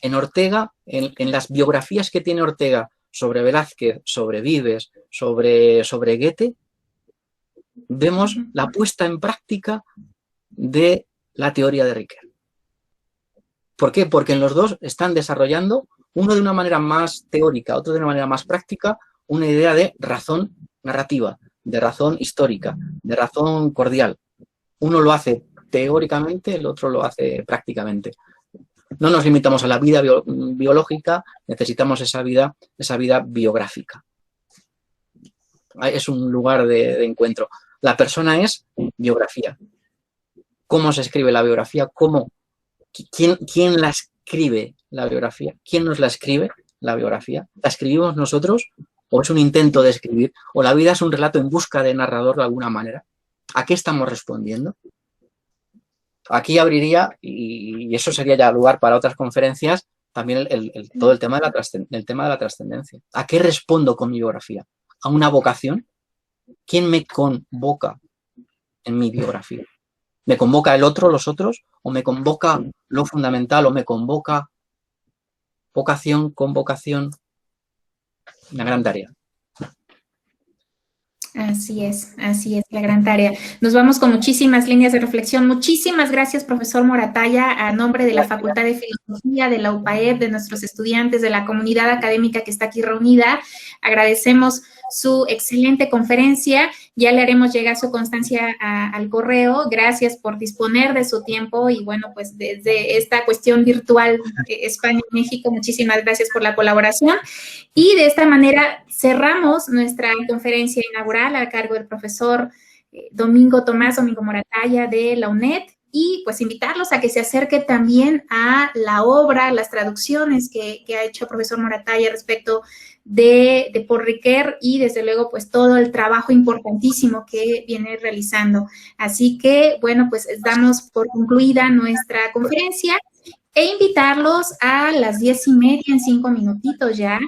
En Ortega, en las biografías que tiene Ortega sobre Velázquez, sobre Vives, sobre Goethe, vemos la puesta en práctica de la teoría de Ricoeur. ¿Por qué? Porque en los dos están desarrollando, uno de una manera más teórica, otro de una manera más práctica, una idea de razón narrativa, de razón histórica, de razón cordial. Uno lo hace teóricamente, el otro lo hace prácticamente. No nos limitamos a la vida biológica, necesitamos esa vida biográfica. Es un lugar de encuentro. La persona es biografía. ¿Cómo se escribe la biografía? ¿Quién la escribe la biografía? ¿Quién nos la escribe la biografía? ¿La escribimos nosotros o es un intento de escribir, o la vida es un relato en busca de narrador de alguna manera. ¿A qué estamos respondiendo? Aquí abriría, y eso sería ya lugar para otras conferencias, también todo el tema de la trascendencia. ¿A qué respondo con mi biografía? ¿A una vocación? ¿Quién me convoca en mi biografía? ¿Me convoca el otro, los otros? ¿O me convoca lo fundamental? ¿O me convoca vocación, convocación? Una gran tarea.
Así es, la gran tarea. Nos vamos con muchísimas líneas de reflexión. Muchísimas gracias, profesor Moratalla, a nombre de la Facultad de Filosofía, de la UPAEP, de nuestros estudiantes, de la comunidad académica que está aquí reunida. Agradecemos su excelente conferencia. Ya le haremos llegar su constancia al correo. Gracias por disponer de su tiempo y, bueno, pues desde esta cuestión virtual España-México, muchísimas gracias por la colaboración. Y de esta manera cerramos nuestra conferencia inaugural a cargo del profesor Domingo Moratalla de la UNED, y pues invitarlos a que se acerque también a la obra, las traducciones que ha hecho el profesor Moratalla respecto de Paul Ricoeur, y desde luego pues todo el trabajo importantísimo que viene realizando. Así que, bueno, pues damos por concluida nuestra conferencia e invitarlos a las 10:30, en 5 minutitos ya,